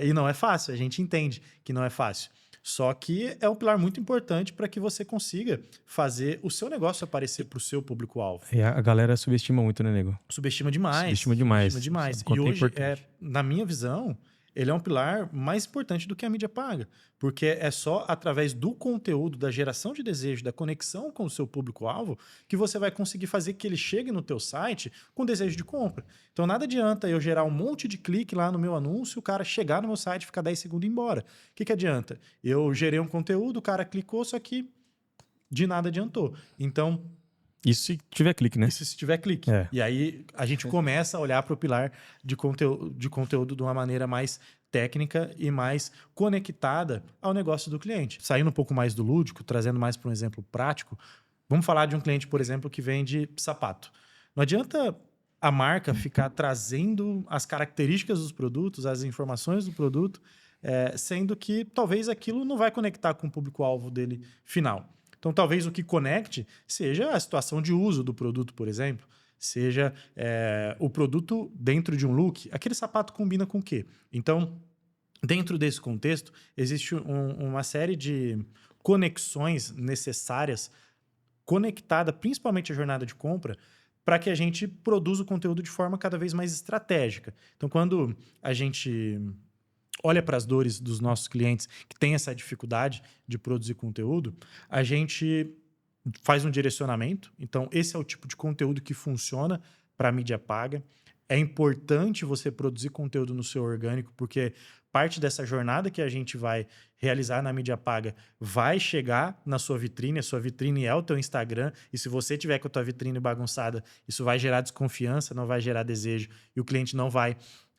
E não é fácil, a gente entende que não é fácil. Só que é um pilar muito importante para que você consiga fazer o seu negócio aparecer para o seu público-alvo. E a galera subestima muito, né, nego? Subestima demais. Subestima demais. Subestima demais. Quanto E é hoje, importante. na minha visão, ele é um pilar mais importante do que a mídia paga. Porque é só através do conteúdo, da geração de desejo, da conexão com o seu público-alvo, que você vai conseguir fazer que ele chegue no teu site com desejo de compra. Então, nada adianta eu gerar um monte de clique lá no meu anúncio, o cara chegar no meu site, ficar 10 segundos e ir embora. O que adianta? Eu gerei um conteúdo, o cara clicou, só que de nada adiantou. Então, Isso se tiver clique, né? isso se tiver clique. É. E aí a gente começa a olhar para o pilar de conteúdo de uma maneira mais técnica e mais conectada ao negócio do cliente. Saindo um pouco mais do lúdico, trazendo mais para um exemplo prático, vamos falar de um cliente, por exemplo, que vende sapato. Não adianta a marca ficar trazendo as características dos produtos, as informações do produto, sendo que talvez aquilo não vai conectar com o público-alvo dele final. Então, talvez o que conecte seja a situação de uso do produto, por exemplo, seja o produto dentro de um look. Aquele sapato combina com o quê? Então, dentro desse contexto, existe uma série de conexões necessárias, conectada principalmente à jornada de compra, para que a gente produza o conteúdo de forma cada vez mais estratégica. Então, quando a gente olha para as dores dos nossos clientes que têm essa dificuldade de produzir conteúdo, a gente faz um direcionamento. Então, esse é o tipo de conteúdo que funciona para a mídia paga. É importante você produzir conteúdo no seu orgânico, porque parte dessa jornada que a gente vai realizar na mídia paga vai chegar na sua vitrine. A sua vitrine é o teu Instagram. E se você tiver com a tua vitrine bagunçada, isso vai gerar desconfiança, não vai gerar desejo. E o cliente não vai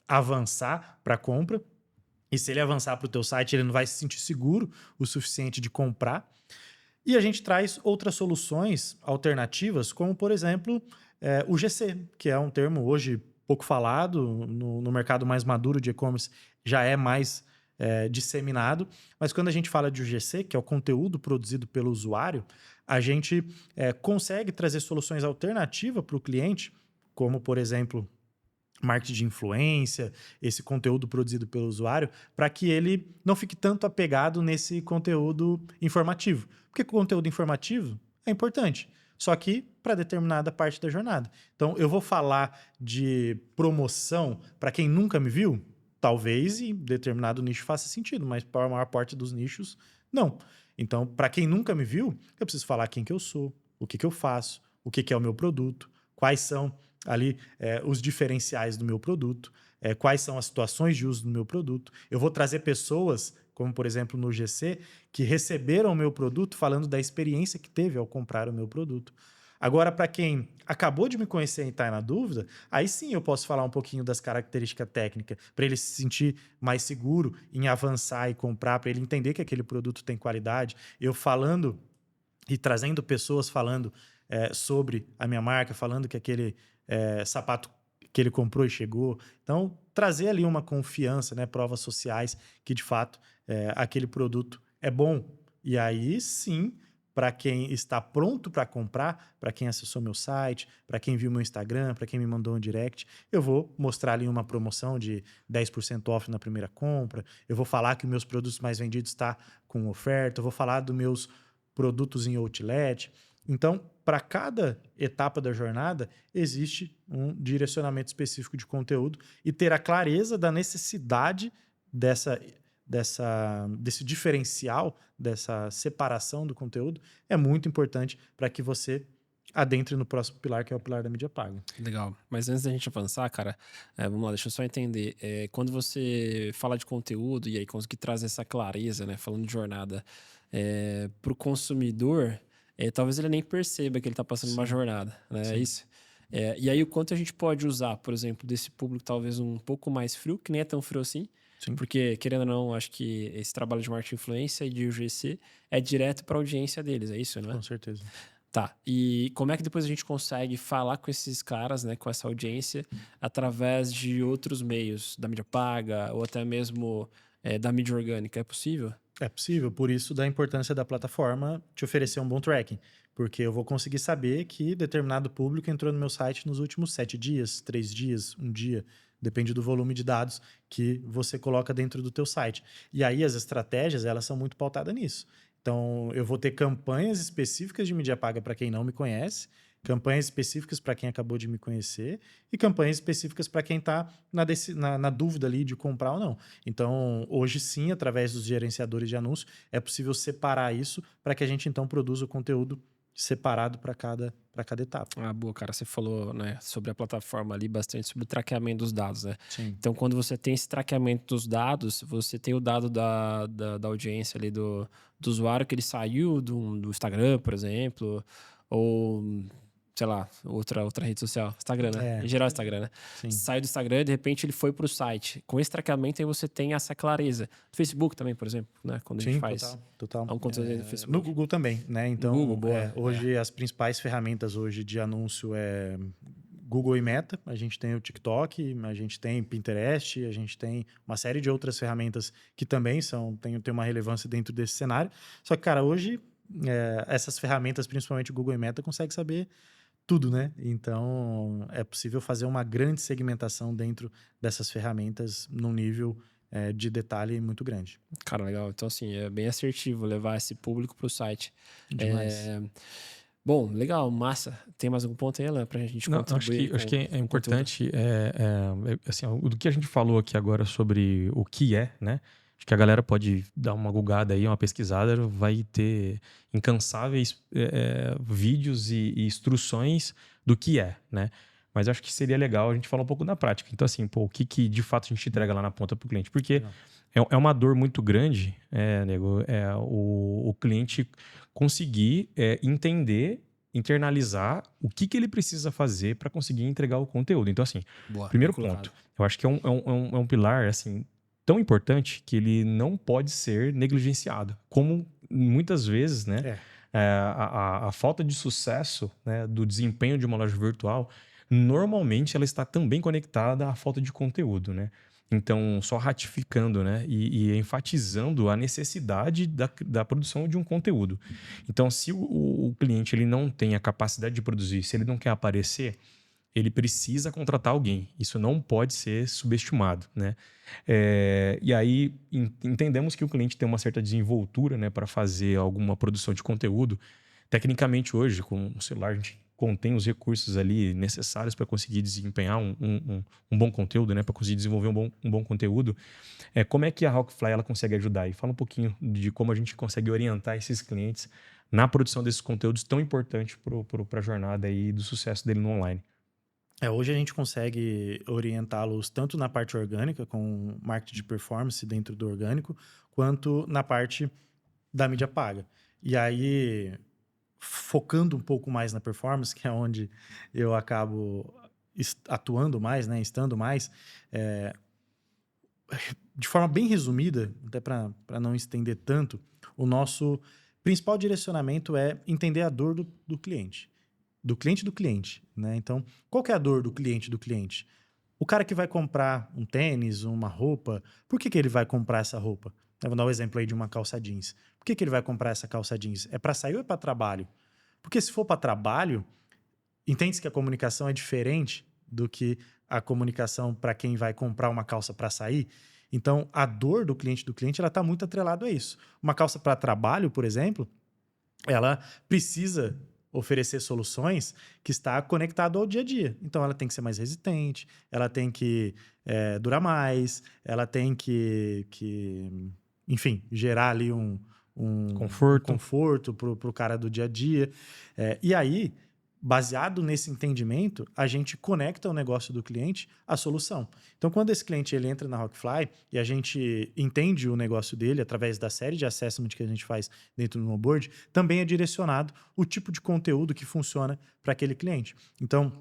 avançar para a compra. E se ele avançar para o teu site, ele não vai se sentir seguro o suficiente de comprar. E a gente traz outras soluções alternativas, como, por exemplo, o GC, que é um termo hoje pouco falado, no mercado mais maduro de e-commerce já é mais disseminado. Mas quando a gente fala de UGC, que é o conteúdo produzido pelo usuário, a gente consegue trazer soluções alternativas para o cliente, como, por exemplo, marketing de influência, esse conteúdo produzido pelo usuário, para que ele não fique tanto apegado nesse conteúdo informativo. Porque o conteúdo informativo é importante, só que para determinada parte da jornada. Então, eu vou falar de promoção para quem nunca me viu? Talvez em determinado nicho faça sentido, mas para a maior parte dos nichos, não. Então, para quem nunca me viu, eu preciso falar quem que eu sou, o que eu faço, o que é o meu produto, quais são ali os diferenciais do meu produto, quais são as situações de uso do meu produto. Eu vou trazer pessoas, como por exemplo no GC, que receberam o meu produto falando da experiência que teve ao comprar o meu produto. Agora, para quem acabou de me conhecer e está na dúvida, aí sim eu posso falar um pouquinho das características técnicas, para ele se sentir mais seguro em avançar e comprar, para ele entender que aquele produto tem qualidade. Eu falando e trazendo pessoas falando sobre a minha marca, falando que aquele sapato que ele comprou e chegou. Então, trazer ali uma confiança, né, provas sociais que, de fato, aquele produto é bom. E aí, sim, para quem está pronto para comprar, para quem acessou meu site, para quem viu meu Instagram, para quem me mandou um direct, eu vou mostrar ali uma promoção de 10% off na primeira compra, eu vou falar que meus produtos mais vendidos estão com oferta, eu vou falar dos meus produtos em outlet. Então, para cada etapa da jornada, existe um direcionamento específico de conteúdo e ter a clareza da necessidade desse diferencial, dessa separação do conteúdo, é muito importante para que você adentre no próximo pilar, que é o pilar da mídia paga. Legal. Mas antes da gente avançar, cara, vamos lá, deixa eu só entender. Quando você fala de conteúdo e aí conseguir trazer essa clareza, né? Falando de jornada, para o consumidor, talvez ele nem perceba que ele está passando uma Sim. jornada, né? É Sim. isso. E aí, o quanto a gente pode usar, por exemplo, desse público talvez um pouco mais frio, que nem é tão frio assim, Sim. porque, querendo ou não, acho que esse trabalho de marketing influência e de UGC é direto para a audiência deles, é isso, né? Com certeza. Tá, e como é que depois a gente consegue falar com esses caras, né, com essa audiência, através de outros meios, da mídia paga ou até mesmo da mídia orgânica? É possível? É possível, por isso da importância da plataforma te oferecer um bom tracking, porque eu vou conseguir saber que determinado público entrou no meu site nos últimos 7 dias, 3 dias, um dia, depende do volume de dados que você coloca dentro do teu site. E aí as estratégias, elas são muito pautadas nisso. Então, eu vou ter campanhas específicas de mídia paga para quem não me conhece, campanhas específicas para quem acabou de me conhecer e campanhas específicas para quem está na dúvida ali de comprar ou não. Então, hoje sim, através dos gerenciadores de anúncio, é possível separar isso para que a gente então produza o conteúdo separado para cada etapa. Ah, boa, cara, você falou, né, sobre a plataforma ali, bastante sobre o traqueamento dos dados, né? Sim. Então, quando você tem esse traqueamento dos dados, você tem o dado da audiência ali do usuário que ele saiu do Instagram, por exemplo, ou, sei lá, outra rede social. Instagram, né? Em geral, Instagram, né? Sim. Saiu do Instagram e, de repente, ele foi para o site. Com esse traqueamento, aí você tem essa clareza. No Facebook também, por exemplo, né? Quando a gente faz total. um conteúdo no Facebook. No Google também, né? Então, Google, boa. hoje as principais ferramentas hoje de anúncio é Google e Meta. A gente tem o TikTok, a gente tem Pinterest, a gente tem uma série de outras ferramentas que também tem uma relevância dentro desse cenário. Só que, cara, hoje essas ferramentas, principalmente o Google e Meta, conseguem saber tudo, né? Então, é possível fazer uma grande segmentação dentro dessas ferramentas num nível de detalhe muito grande. Cara, legal. Então, assim, é bem assertivo levar esse público para o site. Demais. Bom, legal, massa. Tem mais algum ponto aí, Alan, pra gente Não, contribuir? acho que é importante, assim, do que a gente falou aqui agora sobre o que é, né? Acho que a galera pode dar uma googada aí, uma pesquisada, vai ter incansáveis vídeos e instruções do que é, né? Mas acho que seria legal a gente falar um pouco da prática. Então, assim, o que de fato a gente entrega lá na ponta para o cliente? Porque é uma dor muito grande, nego, o cliente conseguir entender, internalizar o que ele precisa fazer para conseguir entregar o conteúdo. Então, assim, Boa, primeiro bem colocado. ponto, eu acho que é um pilar, assim, tão importante que ele não pode ser negligenciado. Como muitas vezes, né, a falta de sucesso, né, do desempenho de uma loja virtual, normalmente ela está também conectada à falta de conteúdo, né? Então, só ratificando, né, e enfatizando a necessidade da produção de um conteúdo. Então, se o cliente ele não tem a capacidade de produzir, se ele não quer aparecer, ele precisa contratar alguém. Isso não pode ser subestimado, né? E aí entendemos que o cliente tem uma certa desenvoltura, né, para fazer alguma produção de conteúdo. Tecnicamente hoje, com o celular, a gente contém os recursos ali necessários para conseguir desempenhar um bom conteúdo, né, para conseguir desenvolver um bom conteúdo. Como é que a Rockfly ela consegue ajudar? E fala um pouquinho de como a gente consegue orientar esses clientes na produção desses conteúdos tão importantes para a jornada aí do sucesso dele no online. Hoje a gente consegue orientá-los tanto na parte orgânica, com marketing de performance dentro do orgânico, quanto na parte da mídia paga. E aí, focando um pouco mais na performance, que é onde eu acabo atuando mais, né, estando mais, de forma bem resumida, até para não estender tanto, o nosso principal direcionamento é entender a dor do cliente. Do cliente, né? Então, qual que é a dor do cliente? O cara que vai comprar um tênis, uma roupa, por que ele vai comprar essa roupa? Eu vou dar um exemplo aí de uma calça jeans. Por que ele vai comprar essa calça jeans? É para sair ou é para trabalho? Porque se for para trabalho, entende-se que a comunicação é diferente do que a comunicação para quem vai comprar uma calça para sair. Então, a dor do cliente ela está muito atrelada a isso. Uma calça para trabalho, por exemplo, ela precisa oferecer soluções que está conectado ao dia a dia. Então, ela tem que ser mais resistente, ela tem que durar mais, ela tem que enfim, gerar ali um conforto para o cara do dia a dia. E aí, baseado nesse entendimento, a gente conecta o negócio do cliente à solução. Então, quando esse cliente ele entra na Rockfly e a gente entende o negócio dele através da série de assessment que a gente faz dentro do onboard, também é direcionado o tipo de conteúdo que funciona para aquele cliente. Então,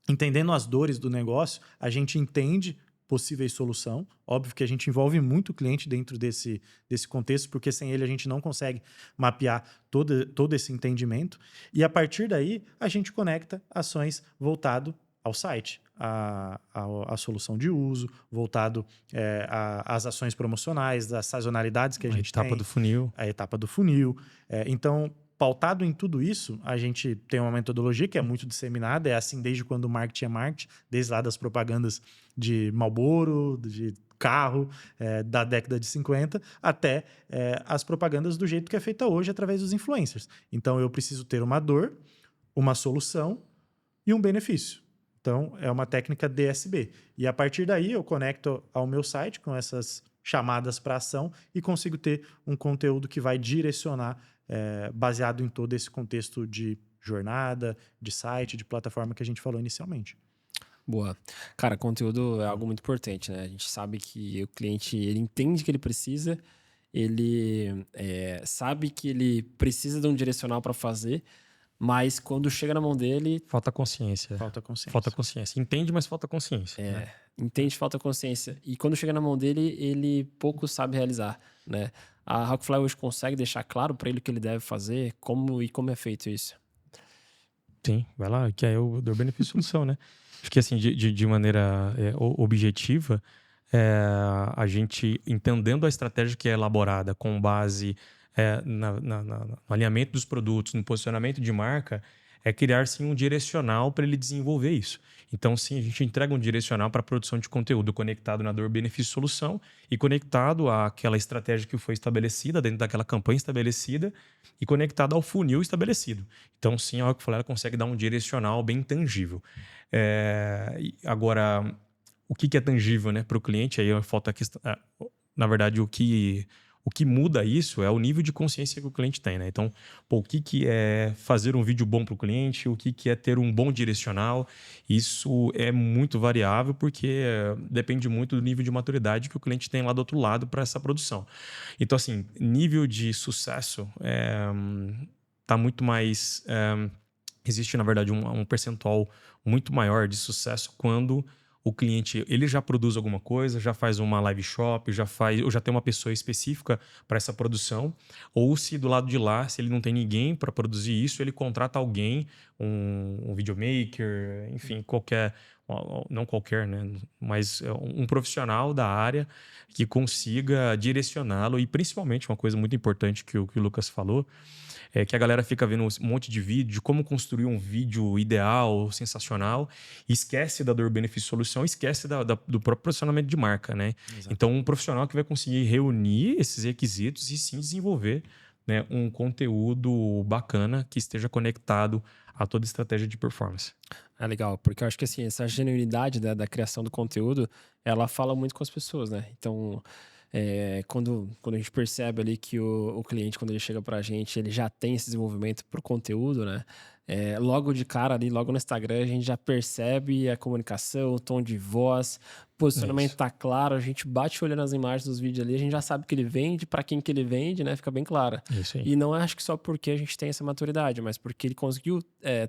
entendendo as dores do negócio, a gente entende possíveis solução. Óbvio que a gente envolve muito o cliente dentro desse contexto, porque sem ele a gente não consegue mapear todo esse entendimento. E a partir daí, a gente conecta ações voltado ao site, a solução de uso, voltado às ações promocionais, às sazonalidades que a gente tem. A etapa do funil. A etapa do funil. Então, pautado em tudo isso, a gente tem uma metodologia que é muito disseminada, é assim desde quando o marketing é marketing, desde lá das propagandas de Marlboro, de carro, da década de 50, até as propagandas do jeito que é feita hoje através dos influencers. Então, eu preciso ter uma dor, uma solução e um benefício. Então, é uma técnica DSB. E a partir daí, eu conecto ao meu site com essas chamadas para ação e consigo ter um conteúdo que vai direcionar baseado em todo esse contexto de jornada, de site, de plataforma que a gente falou inicialmente. Boa. Cara, conteúdo é algo muito importante, né? A gente sabe que o cliente, ele entende que ele precisa, ele sabe que ele precisa de um direcional para fazer, mas quando chega na mão dele... Falta consciência. Falta consciência. Falta consciência. Entende, mas falta consciência. Né? Entende, falta consciência. E quando chega na mão dele, ele pouco sabe realizar, né? A Rockfly hoje consegue deixar claro para ele o que ele deve fazer, como é feito isso? Sim, vai lá, que aí eu dou benefício de solução, né? Acho que assim, de maneira objetiva, a gente entendendo a estratégia que é elaborada com base no alinhamento dos produtos, no posicionamento de marca, é criar sim um direcional para ele desenvolver isso. Então, sim, a gente entrega um direcional para a produção de conteúdo conectado na dor, benefício, solução e conectado àquela estratégia que foi estabelecida dentro daquela campanha estabelecida e conectado ao funil estabelecido. Então, sim, a Rockfly ela consegue dar um direcional bem tangível. Agora, o que é tangível, né, para o cliente? Aí falta a questão. Na verdade, o que muda isso é o nível de consciência que o cliente tem, né? Então, o que é fazer um vídeo bom para o cliente, o que é ter um bom direcional, isso é muito variável porque depende muito do nível de maturidade que o cliente tem lá do outro lado para essa produção. Então, assim, nível de sucesso está muito mais... existe, na verdade, um percentual muito maior de sucesso quando o cliente ele já produz alguma coisa, já faz uma live shop, ou já tem uma pessoa específica para essa produção, ou se do lado de lá, se ele não tem ninguém para produzir isso, ele contrata alguém, um videomaker, enfim, não qualquer, né? Mas um profissional da área que consiga direcioná-lo e principalmente uma coisa muito importante que o Lucas falou, é que a galera fica vendo um monte de vídeo de como construir um vídeo ideal, sensacional, e esquece da dor, benefício, solução, esquece do próprio posicionamento de marca, né? Exato. Então, um profissional que vai conseguir reunir esses requisitos e sim desenvolver, né, um conteúdo bacana que esteja conectado a toda estratégia de performance. É legal, porque eu acho que assim, essa genuinidade da criação do conteúdo, ela fala muito com as pessoas, né? Então... quando a gente percebe ali que o cliente, quando ele chega pra gente, ele já tem esse desenvolvimento pro conteúdo, né? Logo de cara ali, logo no Instagram, a gente já percebe a comunicação, o tom de voz, o posicionamento tá claro, a gente bate olhando nas imagens dos vídeos ali, a gente já sabe que ele vende, para quem que ele vende, né? Fica bem claro. Isso aí. E não acho que só porque a gente tem essa maturidade, mas porque ele conseguiu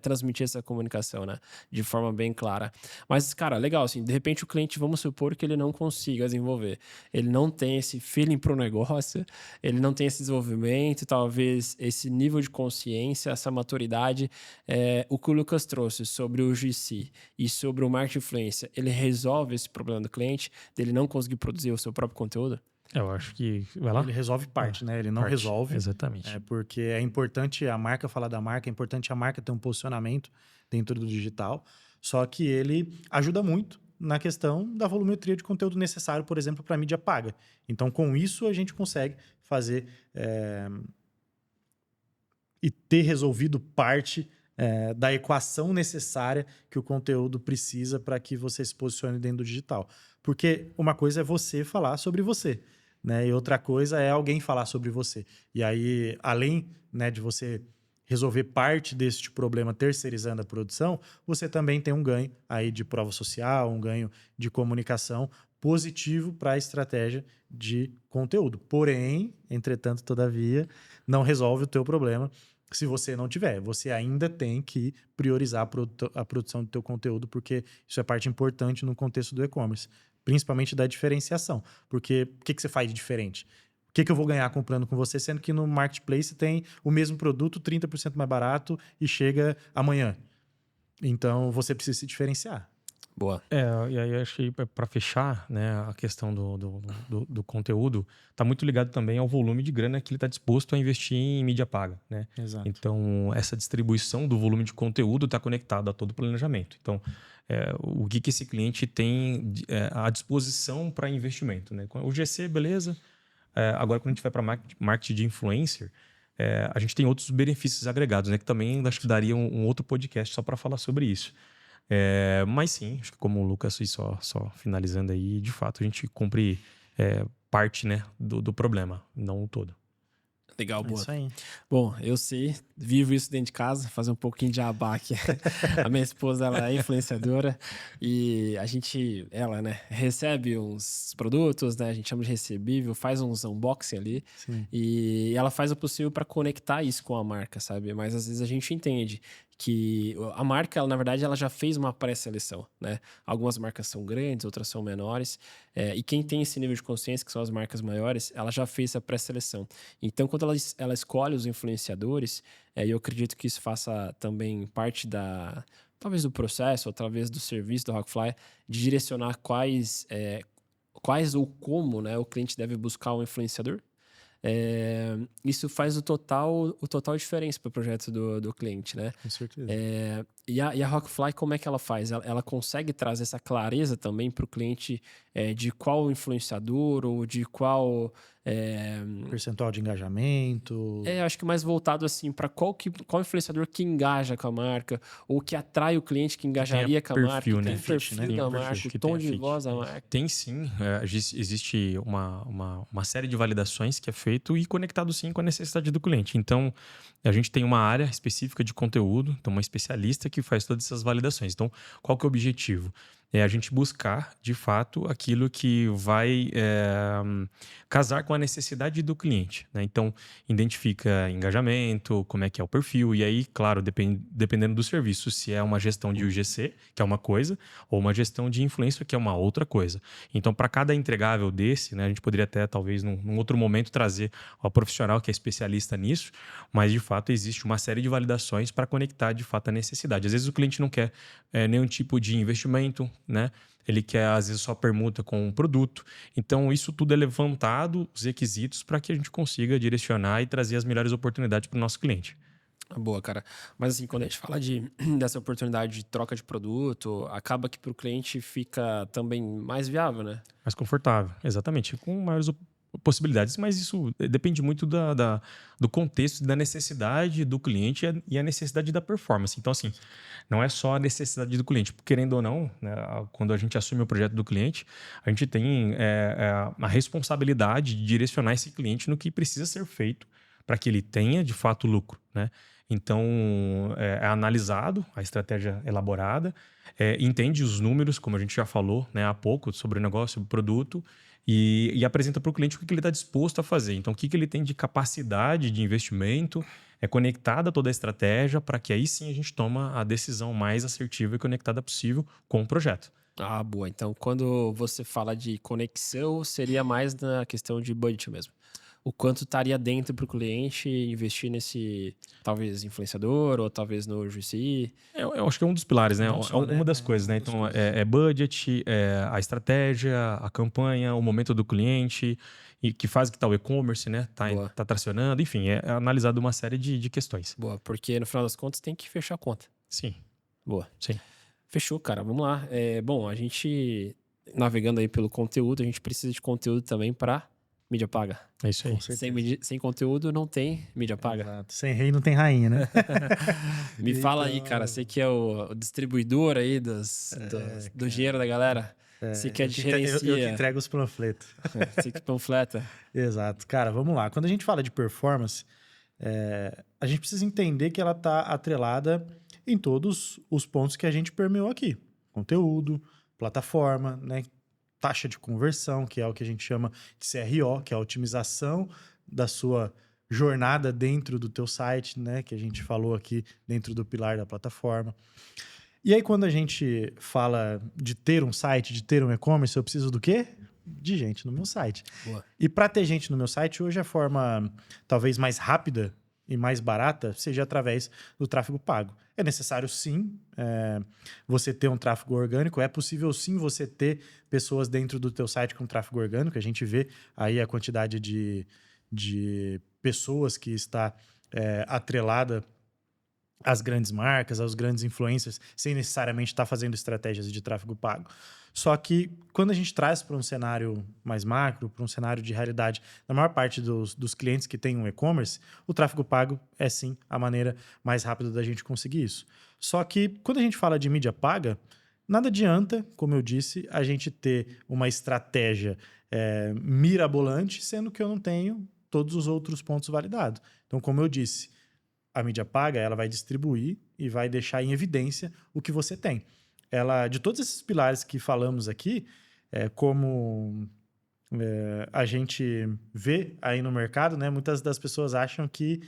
transmitir essa comunicação, né? De forma bem clara. Mas, cara, legal, assim, de repente o cliente, vamos supor que ele não consiga desenvolver. Ele não tem esse feeling pro negócio, ele não tem esse desenvolvimento, talvez esse nível de consciência, essa maturidade. O que o Lucas trouxe sobre o GC e sobre o marketing influência, ele resolve esse problema do cliente, dele não conseguir produzir o seu próprio conteúdo? Eu acho que... Vai lá? Ele resolve parte, né? Ele não resolve. Exatamente. Porque é importante a marca falar da marca, é importante a marca ter um posicionamento dentro do digital, só que ele ajuda muito na questão da volumetria de conteúdo necessário, por exemplo, para a mídia paga. Então, com isso, a gente consegue fazer e ter resolvido parte da equação necessária que o conteúdo precisa para que você se posicione dentro do digital. Porque uma coisa é você falar sobre você, né? E outra coisa é alguém falar sobre você. E aí, além, né, de você resolver parte deste problema terceirizando a produção, você também tem um ganho aí de prova social, um ganho de comunicação positivo para a estratégia de conteúdo. Porém, entretanto, todavia, não resolve o teu problema se você não tiver. Você ainda tem que priorizar a produção do teu conteúdo, porque isso é parte importante no contexto do e-commerce, principalmente da diferenciação. Porque o que você faz de diferente? O que eu vou ganhar comprando com você, sendo que no marketplace tem o mesmo produto 30% mais barato e chega amanhã. Então, você precisa se diferenciar. Boa. E aí eu achei, para fechar, né, a questão do conteúdo, tá muito ligado também ao volume de grana que ele está disposto a investir em mídia paga, né? Exato. Então, essa distribuição do volume de conteúdo está conectada a todo o planejamento. Então, o que esse cliente tem à disposição para investimento, né? O GC, beleza. Agora, quando a gente vai para marketing de influencer, a gente tem outros benefícios agregados, né? Que também acho que daria um outro podcast só para falar sobre isso. Mas sim, acho que como o Lucas fez só finalizando aí, de fato a gente cumpre parte, né, do problema, não o todo. Legal, boa. Isso aí. Bom, eu sei, vivo isso dentro de casa, fazer um pouquinho de jabá aqui. A minha esposa, ela é influenciadora e ela, né, recebe uns produtos, né, a gente chama de recebível, faz uns unboxing ali. Sim. E ela faz o possível para conectar isso com a marca, sabe? Mas às vezes a gente entende que a marca, ela, na verdade, ela já fez uma pré-seleção, né? Algumas marcas são grandes, outras são menores. E quem tem esse nível de consciência, que são as marcas maiores, ela já fez essa pré-seleção. Então, quando ela escolhe os influenciadores, eu acredito que isso faça também parte talvez do processo, ou talvez do serviço do Rockfly, de direcionar quais ou como, né, o cliente deve buscar um influenciador. Isso faz o total diferença para o projeto do cliente, né? Com certeza. E a Rockfly, como é que ela faz? Ela consegue trazer essa clareza também para o cliente de qual influenciador ou de qual... Percentual de engajamento. acho que mais voltado assim para qual influenciador que engaja com a marca ou que atrai o cliente que engajaria com a marca, perfil, que tem né? o perfil Fit, né? da Tem marca, perfil, o tom de voz da marca. Tem sim, existe uma série de validações que é feito e conectado sim com a necessidade do cliente. Então, a gente tem uma área específica de conteúdo, então uma especialista que faz todas essas validações. Então, qual que é o objetivo? É a gente buscar, de fato, aquilo que vai casar com a necessidade do cliente, né? Então, identifica engajamento, como é que é o perfil, e aí, claro, dependendo do serviço, se é uma gestão de UGC, que é uma coisa, ou uma gestão de influencer, que é uma outra coisa. Então, para cada entregável desse, né, a gente poderia até, talvez, num outro momento, trazer o profissional que é especialista nisso, mas, de fato, existe uma série de validações para conectar, de fato, a necessidade. Às vezes, o cliente não quer nenhum tipo de investimento, né? Ele quer, às vezes, só permuta com um produto. Então, isso tudo é levantado, os requisitos, para que a gente consiga direcionar e trazer as melhores oportunidades para o nosso cliente. Boa, cara. Mas assim, quando a gente fala dessa oportunidade de troca de produto, acaba que para o cliente fica também mais viável, né? Mais confortável, exatamente, com maiores possibilidades, mas isso depende muito do contexto, da necessidade do cliente e a necessidade da performance. Então, assim, não é só a necessidade do cliente. Querendo ou não, né, quando a gente assume o projeto do cliente, a gente tem a responsabilidade de direcionar esse cliente no que precisa ser feito para que ele tenha, de fato, lucro, né? Então, é analisado, a estratégia elaborada, entende os números, como a gente já falou, né, há pouco, sobre o negócio, sobre o produto, e apresenta para o cliente o que ele está disposto a fazer. Então, o que ele tem de capacidade de investimento, conectada a toda a estratégia, para que aí sim a gente toma a decisão mais assertiva e conectada possível com o projeto. Ah, boa. Então, quando você fala de conexão, seria mais na questão de budget mesmo. O quanto estaria dentro para o cliente investir nesse, talvez, influenciador ou talvez no GC. Eu acho que é um dos pilares, né? Não só, Uma das coisas, né? Então, é budget, a estratégia, a campanha, o momento do cliente, e que faz que tá o e-commerce, né? Tá tracionando, enfim, é analisado uma série de questões. Boa, porque no final das contas tem que fechar a conta. Sim. Boa. Sim. Fechou, cara. Vamos lá. Bom, a gente, navegando aí pelo conteúdo, a gente precisa de conteúdo também para mídia paga. É isso aí. Sem conteúdo não tem mídia paga. Exato. Sem rei não tem rainha, né? Me fala aí, cara. Você que é o distribuidor aí do dinheiro da galera. Você que gerencia. Eu que entrego os panfletos. Você que panfleta. Exato. Cara, vamos lá. Quando a gente fala de performance, a gente precisa entender que ela está atrelada em todos os pontos que a gente permeou aqui. Conteúdo, plataforma, né? Taxa de conversão, que é o que a gente chama de CRO, que é a otimização da sua jornada dentro do teu site, né? Que a gente falou aqui dentro do pilar da plataforma. E aí, quando a gente fala de ter um site, de ter um e-commerce, eu preciso do quê? De gente no meu site. Boa. E para ter gente no meu site, hoje a forma talvez mais rápida e mais barata seja através do tráfego pago. É necessário, sim, você ter um tráfego orgânico. É possível, sim, você ter pessoas dentro do teu site com tráfego orgânico. A gente vê aí a quantidade de pessoas que está atrelada às grandes marcas, aos grandes influencers, sem necessariamente estar fazendo estratégias de tráfego pago. Só que quando a gente traz para um cenário mais macro, para um cenário de realidade, na maior parte dos clientes que têm um e-commerce, o tráfego pago é sim a maneira mais rápida da gente conseguir isso. Só que quando a gente fala de mídia paga, nada adianta, como eu disse, a gente ter uma estratégia mirabolante, sendo que eu não tenho todos os outros pontos validados. Então, como eu disse, a mídia paga, ela vai distribuir e vai deixar em evidência o que você tem. Ela, de todos esses pilares que falamos aqui, como a gente vê aí no mercado, né, muitas das pessoas acham que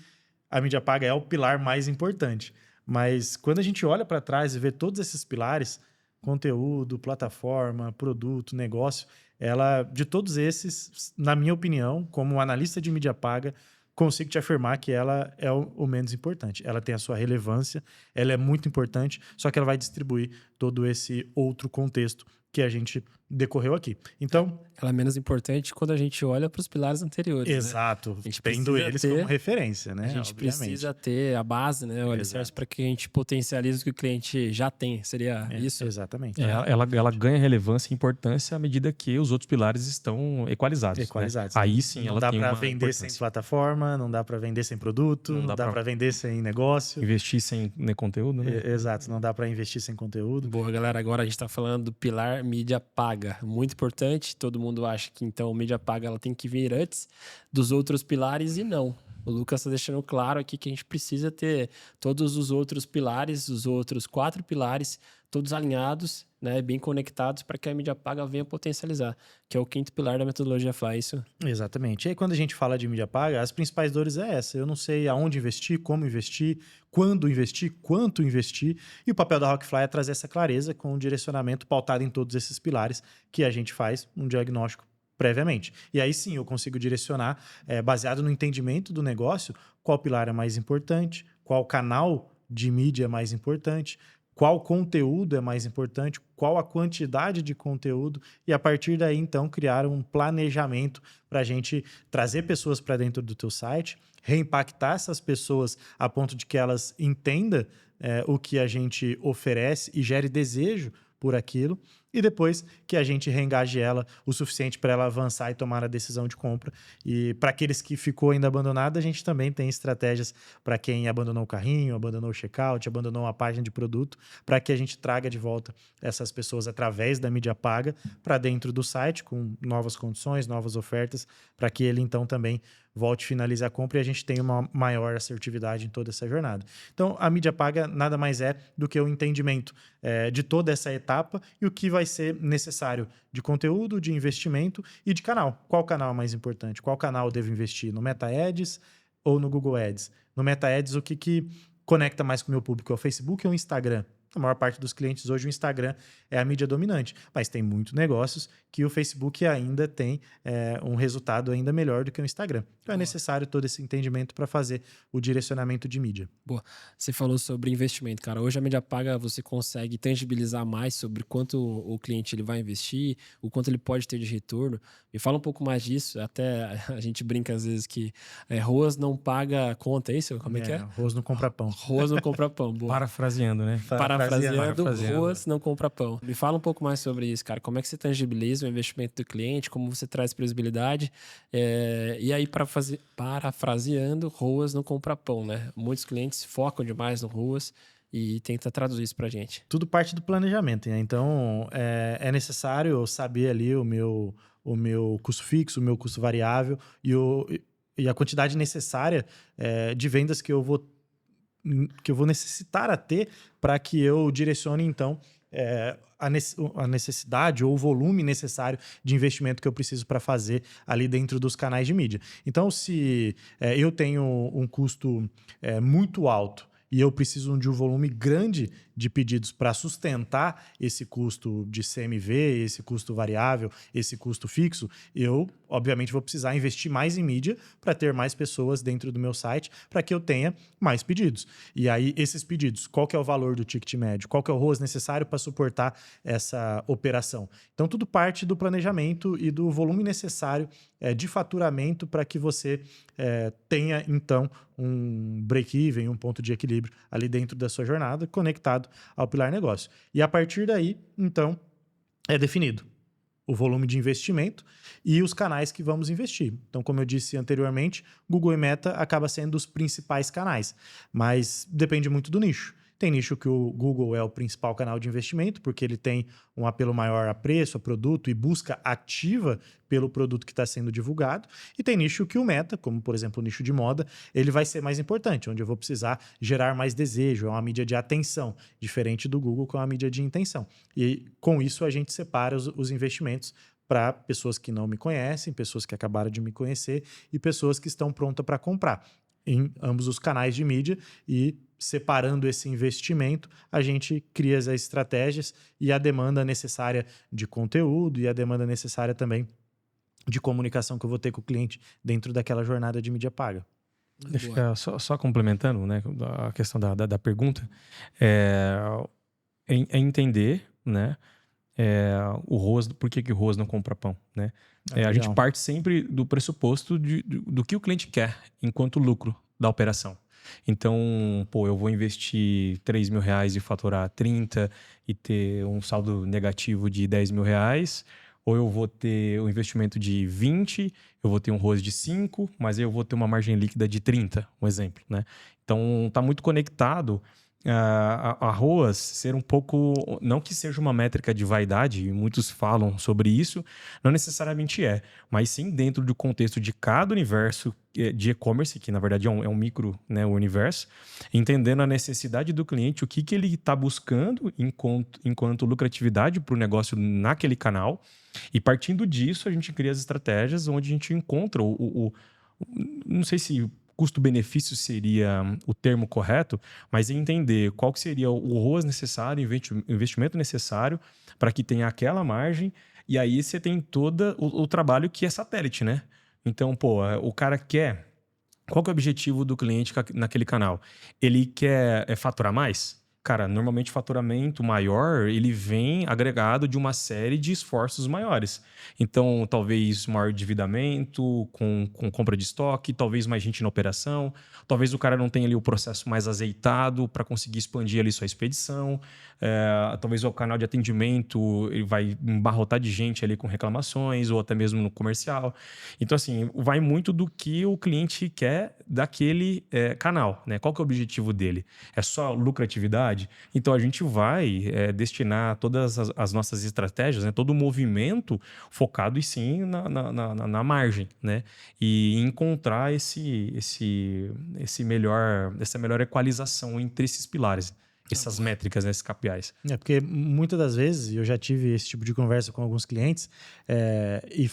a mídia paga é o pilar mais importante. Mas quando a gente olha para trás e vê todos esses pilares, conteúdo, plataforma, produto, negócio, ela, de todos esses, na minha opinião, como analista de mídia paga, consigo te afirmar que ela é o menos importante. Ela tem a sua relevância, ela é muito importante, só que ela vai distribuir todo esse outro contexto que a gente decorreu aqui. Então, Ela é menos importante quando a gente olha para os pilares anteriores. exato, Né? A gente tendo precisa eles ter- como referência, né? A gente Obviamente. precisa ter a base, né? O alicerce para que a gente potencialize o que o cliente já tem. Seria isso? Exatamente. Ela ganha relevância e importância à medida que os outros pilares estão equalizados. Equalizados. Né? Aí sim não ela dá tem para uma vender importância. sem plataforma, não dá para vender sem produto, não dá para vender sem negócio. Investir sem conteúdo, né? Exato, não dá para investir sem conteúdo. Boa, galera. Agora a gente está falando do pilar mídia paga. Muito importante. Todo mundo acha que então mídia paga ela tem que vir antes dos outros pilares e não. O Lucas está deixando claro aqui que a gente precisa ter todos os outros pilares, os outros 4 pilares, todos alinhados, né, bem conectados para que a mídia paga venha potencializar, que é o 5º pilar da metodologia FLY, isso? Exatamente. E aí, quando a gente fala de mídia paga, as principais dores é essa. Eu não sei aonde investir, como investir, quando investir, quanto investir. E o papel da Rockfly é trazer essa clareza com um direcionamento pautado em todos esses pilares que a gente faz um diagnóstico previamente. E aí sim eu consigo direcionar, baseado no entendimento do negócio, qual pilar é mais importante, qual canal de mídia é mais importante, qual conteúdo é mais importante, qual a quantidade de conteúdo, e a partir daí, então, criar um planejamento para a gente trazer pessoas para dentro do teu site, reimpactar essas pessoas a ponto de que elas entendam o que a gente oferece e gere desejo por aquilo, e depois que a gente reengaje ela o suficiente para ela avançar e tomar a decisão de compra. E para aqueles que ficou ainda abandonado, a gente também tem estratégias para quem abandonou o carrinho, abandonou o checkout, abandonou a página de produto, para que a gente traga de volta essas pessoas através da mídia paga para dentro do site, com novas condições, novas ofertas, para que ele então também volte e finalize a compra e a gente tenha uma maior assertividade em toda essa jornada. Então, a mídia paga nada mais é do que o entendimento de toda essa etapa e o que vai ser necessário de conteúdo, de investimento e de canal. Qual canal é mais importante? Qual canal eu devo investir? No Meta Ads ou no Google Ads? No Meta Ads, o que conecta mais com o meu público? É o Facebook ou o Instagram? A maior parte dos clientes hoje o Instagram é a mídia dominante, mas tem muitos negócios que o Facebook ainda tem um resultado ainda melhor do que o Instagram. Então é necessário todo esse entendimento para fazer o direcionamento de mídia. Boa. Você falou sobre investimento, cara. Hoje a mídia paga você consegue tangibilizar mais sobre quanto o cliente ele vai investir, o quanto ele pode ter de retorno. Me fala um pouco mais disso. Até a gente brinca às vezes que ROAS não paga conta, é isso? Como é que é? Arroz não compra pão. ROAS não compra pão. Boa. Parafraseando, né? Parafraseando, ROAS não compra pão. Me fala um pouco mais sobre isso, cara. Como é que você tangibiliza o investimento do cliente? Como você traz previsibilidade? E aí, parafraseando, ROAS não compra pão, né? Muitos clientes focam demais no ROAS e tenta traduzir isso pra gente. Tudo parte do planejamento, né? Então, é necessário eu saber ali o meu custo fixo, o meu custo variável e a quantidade necessária de vendas que eu vou necessitar a ter para que eu direcione, então, a necessidade ou o volume necessário de investimento que eu preciso para fazer ali dentro dos canais de mídia. Então, se eu tenho um custo muito alto e eu preciso de um volume grande de pedidos para sustentar esse custo de CMV, esse custo variável, esse custo fixo, eu, obviamente, vou precisar investir mais em mídia para ter mais pessoas dentro do meu site, para que eu tenha mais pedidos. E aí, esses pedidos, qual que é o valor do ticket médio? Qual que é o ROAS necessário para suportar essa operação? Então, tudo parte do planejamento e do volume necessário de faturamento para que você tenha, então, um break-even, um ponto de equilíbrio ali dentro da sua jornada, conectado ao pilar negócio. E a partir daí, então, é definido o volume de investimento e os canais que vamos investir. Então, como eu disse anteriormente, Google e Meta acaba sendo os principais canais, mas depende muito do nicho. Tem nicho que o Google é o principal canal de investimento, porque ele tem um apelo maior a preço, a produto e busca ativa pelo produto que está sendo divulgado. E tem nicho que o Meta, como por exemplo o nicho de moda, ele vai ser mais importante, onde eu vou precisar gerar mais desejo, é uma mídia de atenção, diferente do Google, que é uma mídia de intenção. E com isso a gente separa os investimentos para pessoas que não me conhecem, pessoas que acabaram de me conhecer e pessoas que estão prontas para comprar em ambos os canais de mídia. E separando esse investimento, a gente cria as estratégias e a demanda necessária de conteúdo e a demanda necessária também de comunicação que eu vou ter com o cliente dentro daquela jornada de mídia paga. Deixa eu só complementando, né, a questão da pergunta, é entender, né, o ROAS, por que o ROAS não compra pão, né? A gente parte sempre do pressuposto do que o cliente quer enquanto lucro da operação. Então, eu vou investir R$3.000 e faturar 30 e ter um saldo negativo de R$10.000, ou eu vou ter um investimento de 20, eu vou ter um ROAS de 5, mas eu vou ter uma margem líquida de 30, um exemplo, né? Então, está muito conectado a ROAS ser um pouco, não que seja uma métrica de vaidade, muitos falam sobre isso, não necessariamente mas sim dentro do contexto de cada universo de e-commerce, que na verdade é um micro, né, universo, entendendo a necessidade do cliente, o que ele está buscando enquanto lucratividade para o negócio naquele canal, e partindo disso a gente cria as estratégias onde a gente encontra não sei se custo-benefício seria o termo correto, mas entender qual que seria o ROAS necessário, o investimento necessário para que tenha aquela margem, e aí você tem todo o trabalho que é satélite, né? Então, o cara quer... Qual que é o objetivo do cliente naquele canal? Ele quer faturar mais? Cara, normalmente o faturamento maior, ele vem agregado de uma série de esforços maiores. Então, talvez maior endividamento, com compra de estoque, talvez mais gente na operação, talvez o cara não tenha ali o processo mais azeitado para conseguir expandir ali sua expedição, talvez o canal de atendimento ele vai embarrotar de gente ali com reclamações, ou até mesmo no comercial. Então, assim, vai muito do que o cliente quer daquele canal, né? Qual que é o objetivo dele? É só lucratividade? Então a gente vai destinar todas as nossas estratégias, né, todo o movimento focado e sim na margem, né, e encontrar essa melhor equalização entre esses pilares, essas métricas, né, esses KPIs. Porque muitas das vezes eu já tive esse tipo de conversa com alguns clientes e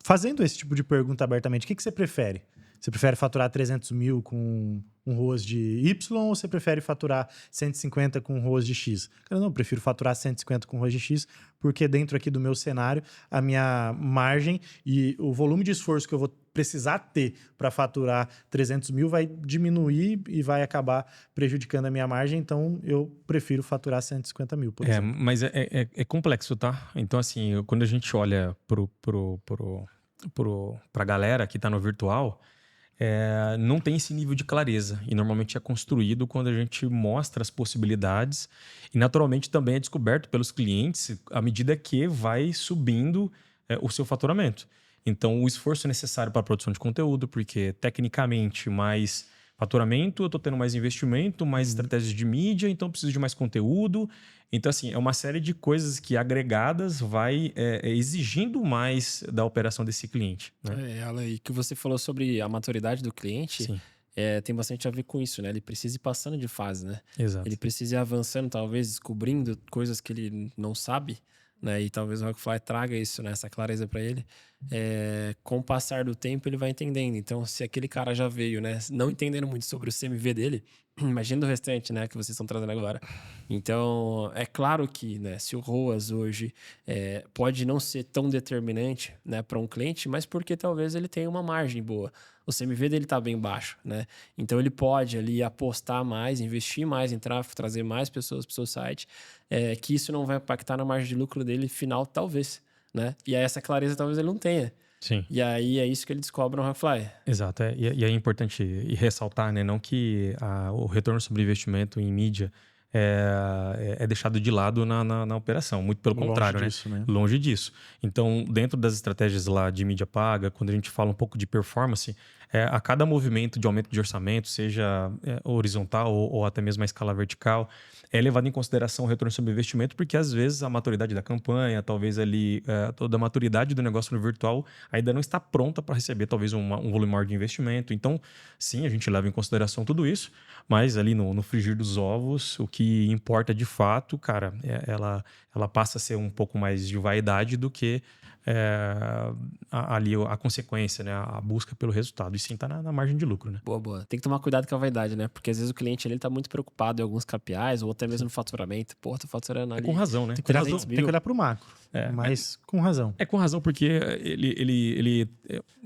fazendo esse tipo de pergunta abertamente, o que você prefere? Você prefere faturar 300 mil com um ROAS de Y ou você prefere faturar 150 com um ROAS de X? Cara, não, eu prefiro faturar 150 com ROAS de X porque dentro aqui do meu cenário, a minha margem e o volume de esforço que eu vou precisar ter para faturar 300 mil vai diminuir e vai acabar prejudicando a minha margem, então eu prefiro faturar 150 mil, por exemplo. Mas é complexo, tá? Então, assim, quando a gente olha para a galera que está no virtual, não tem esse nível de clareza e normalmente é construído quando a gente mostra as possibilidades e naturalmente também é descoberto pelos clientes à medida que vai subindo o seu faturamento. Então o esforço necessário para a produção de conteúdo, porque tecnicamente mais faturamento, eu estou tendo mais investimento, mais estratégias de mídia, então eu preciso de mais conteúdo. Então, assim, é uma série de coisas que agregadas vai exigindo mais da operação desse cliente, né? Ela aí que você falou sobre a maturidade do cliente, Sim, tem bastante a ver com isso, né? Ele precisa ir passando de fase, né? Ele exato. precisa ir avançando, talvez, descobrindo coisas que ele não sabe, né? E talvez o Rockfly traga isso, né? Essa clareza para ele. Com o passar do tempo, ele vai entendendo. Então, se aquele cara já veio, né? Não entendendo muito sobre o CMV dele, imagina do restante, né? Que vocês estão trazendo agora. Então, é claro que, né? Se o ROAS hoje pode não ser tão determinante, né? Para um cliente, mas porque talvez ele tenha uma margem boa. O CMV dele tá bem baixo, né? Então ele pode ali apostar mais, investir mais em tráfego, trazer mais pessoas para o seu site, que isso não vai impactar na margem de lucro dele final, talvez, né? E aí essa clareza talvez ele não tenha. Sim. E aí é isso que ele descobre no Rockfly. Exato. E é importante ressaltar, né? Não que o retorno sobre investimento em mídia é deixado de lado na operação. Muito pelo contrário, Longe disso, né? Longe disso. Então, dentro das estratégias lá de mídia paga, quando a gente fala um pouco de performance, a cada movimento de aumento de orçamento, seja horizontal ou até mesmo a escala vertical, é levado em consideração o retorno sobre investimento, porque às vezes a maturidade da campanha, talvez ali toda a maturidade do negócio no virtual ainda não está pronta para receber talvez um volume maior de investimento. Então, sim, a gente leva em consideração tudo isso, mas ali no frigir dos ovos, o que importa de fato, cara, ela passa a ser um pouco mais de vaidade do que ali a consequência, né? A busca pelo resultado. E sim tá na margem de lucro, né? Boa, boa. Tem que tomar cuidado com a vaidade, né? Porque às vezes o cliente ele tá muito preocupado em alguns KPIs ou até mesmo no faturamento. Pô, tô faturando ali. Com razão, né? Tem que olhar, 300 tem que olhar pro macro, mas com razão. Com razão, porque ele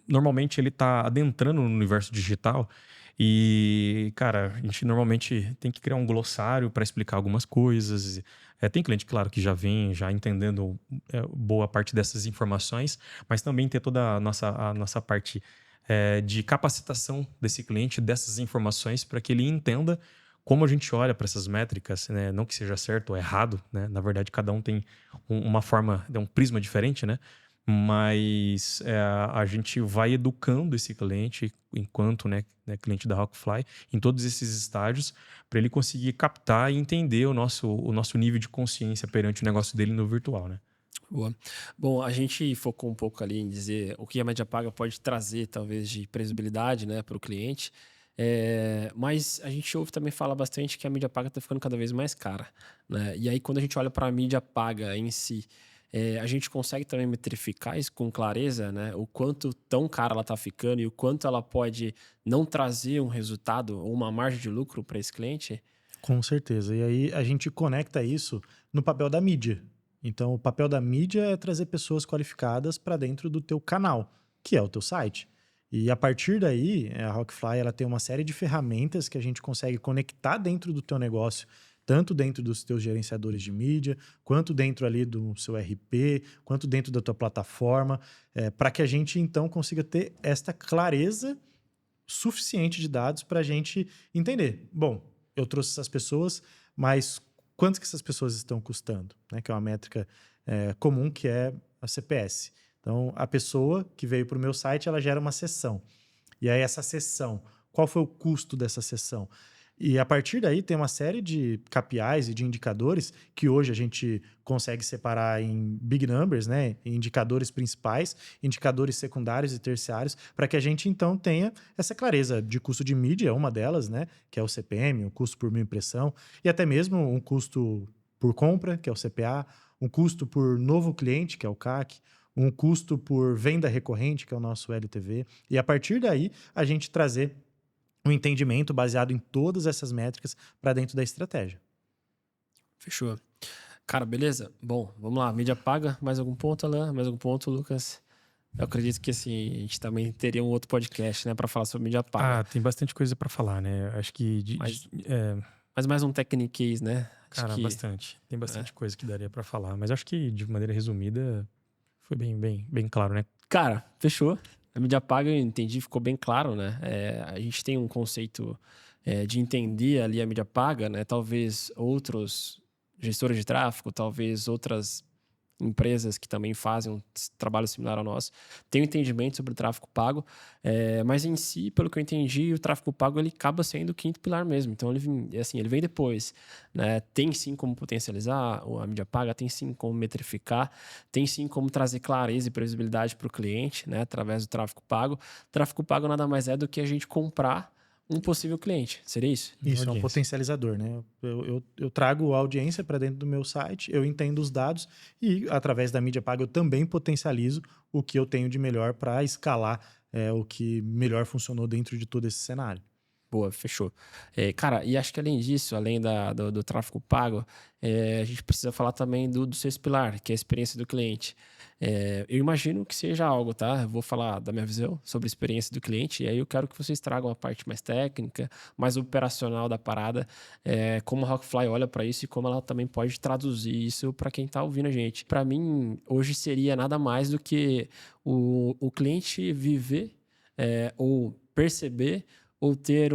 normalmente ele tá adentrando no universo digital e, cara, a gente normalmente tem que criar um glossário para explicar algumas coisas. Tem cliente, claro, que já vem já entendendo boa parte dessas informações, mas também ter toda a nossa parte de capacitação desse cliente, dessas informações, para que ele entenda como a gente olha para essas métricas, né? Não que seja certo ou errado, né? Na verdade, cada um tem uma forma, um prisma diferente, né? Mas a gente vai educando esse cliente, enquanto cliente da Rockfly, em todos esses estágios, para ele conseguir captar e entender o nosso nível de consciência perante o negócio dele no virtual, né? Boa. Bom, a gente focou um pouco ali em dizer o que a média paga pode trazer, talvez, de previsibilidade, né, para o cliente. Mas a gente ouve também falar bastante que a mídia paga está ficando cada vez mais cara, né? E aí, quando a gente olha para a mídia paga em si, a gente consegue também metrificar isso com clareza, né? O quanto tão cara ela está ficando e o quanto ela pode não trazer um resultado ou uma margem de lucro para esse cliente? Com certeza. E aí a gente conecta isso no papel da mídia. Então, o papel da mídia é trazer pessoas qualificadas para dentro do teu canal, que é o teu site. E a partir daí, a Rockfly ela tem uma série de ferramentas que a gente consegue conectar dentro do teu negócio, tanto dentro dos teus gerenciadores de mídia, quanto dentro ali do seu RP, quanto dentro da tua plataforma, para que a gente então consiga ter esta clareza suficiente de dados para a gente entender. Bom, eu trouxe essas pessoas, mas quanto que essas pessoas estão custando? Né? Que é uma métrica comum, que é a CPS. Então, a pessoa que veio para o meu site, ela gera uma sessão. E aí, essa sessão, qual foi o custo dessa sessão? E a partir daí tem uma série de KPIs e de indicadores que hoje a gente consegue separar em big numbers, né? Em indicadores principais, indicadores secundários e terciários, para que a gente então tenha essa clareza de custo de mídia, uma delas, né? Que é o CPM, o custo por mil impressão, e até mesmo um custo por compra, que é o CPA, um custo por novo cliente, que é o CAC, um custo por venda recorrente, que é o nosso LTV, e a partir daí a gente trazer um entendimento baseado em todas essas métricas para dentro da estratégia. Fechou. Cara, beleza? Bom, vamos lá. Mídia paga. Mais algum ponto, Alain? Mais algum ponto, Lucas? Eu acredito que assim, a gente também teria um outro podcast, né, para falar sobre mídia paga. Tem bastante coisa para falar, né? Acho que Mas mais um techniquez, né? cara, bastante. Tem bastante coisa que daria para falar, mas acho que de maneira resumida foi bem claro, né? Cara, fechou. A mídia paga, eu entendi, ficou bem claro, né? A gente tem um conceito de entender ali a mídia paga, né? Talvez outros gestores de tráfego, talvez outras empresas que também fazem um trabalho similar ao nosso, têm um entendimento sobre o tráfego pago, mas em si, pelo que eu entendi, o tráfego pago ele acaba sendo o quinto pilar mesmo. Então, ele vem depois. Né? Tem sim como potencializar a mídia paga, tem sim como metrificar, tem sim como trazer clareza e previsibilidade para o cliente, né? Através do tráfego pago. Tráfego pago nada mais é do que a gente comprar um possível cliente. Seria isso? Isso, é um potencializador, né? Eu trago a audiência para dentro do meu site, eu entendo os dados e, através da mídia paga, eu também potencializo o que eu tenho de melhor para escalar o que melhor funcionou dentro de todo esse cenário. Boa, fechou. Cara, e acho que além disso, além do tráfego pago, a gente precisa falar também do sexto pilar, que é a experiência do cliente. Eu imagino que seja algo, tá? Eu vou falar da minha visão sobre a experiência do cliente, e aí eu quero que vocês tragam a parte mais técnica, mais operacional da parada, como a Rockfly olha para isso e como ela também pode traduzir isso para quem está ouvindo a gente. Para mim, hoje seria nada mais do que o cliente viver ou perceber ou ter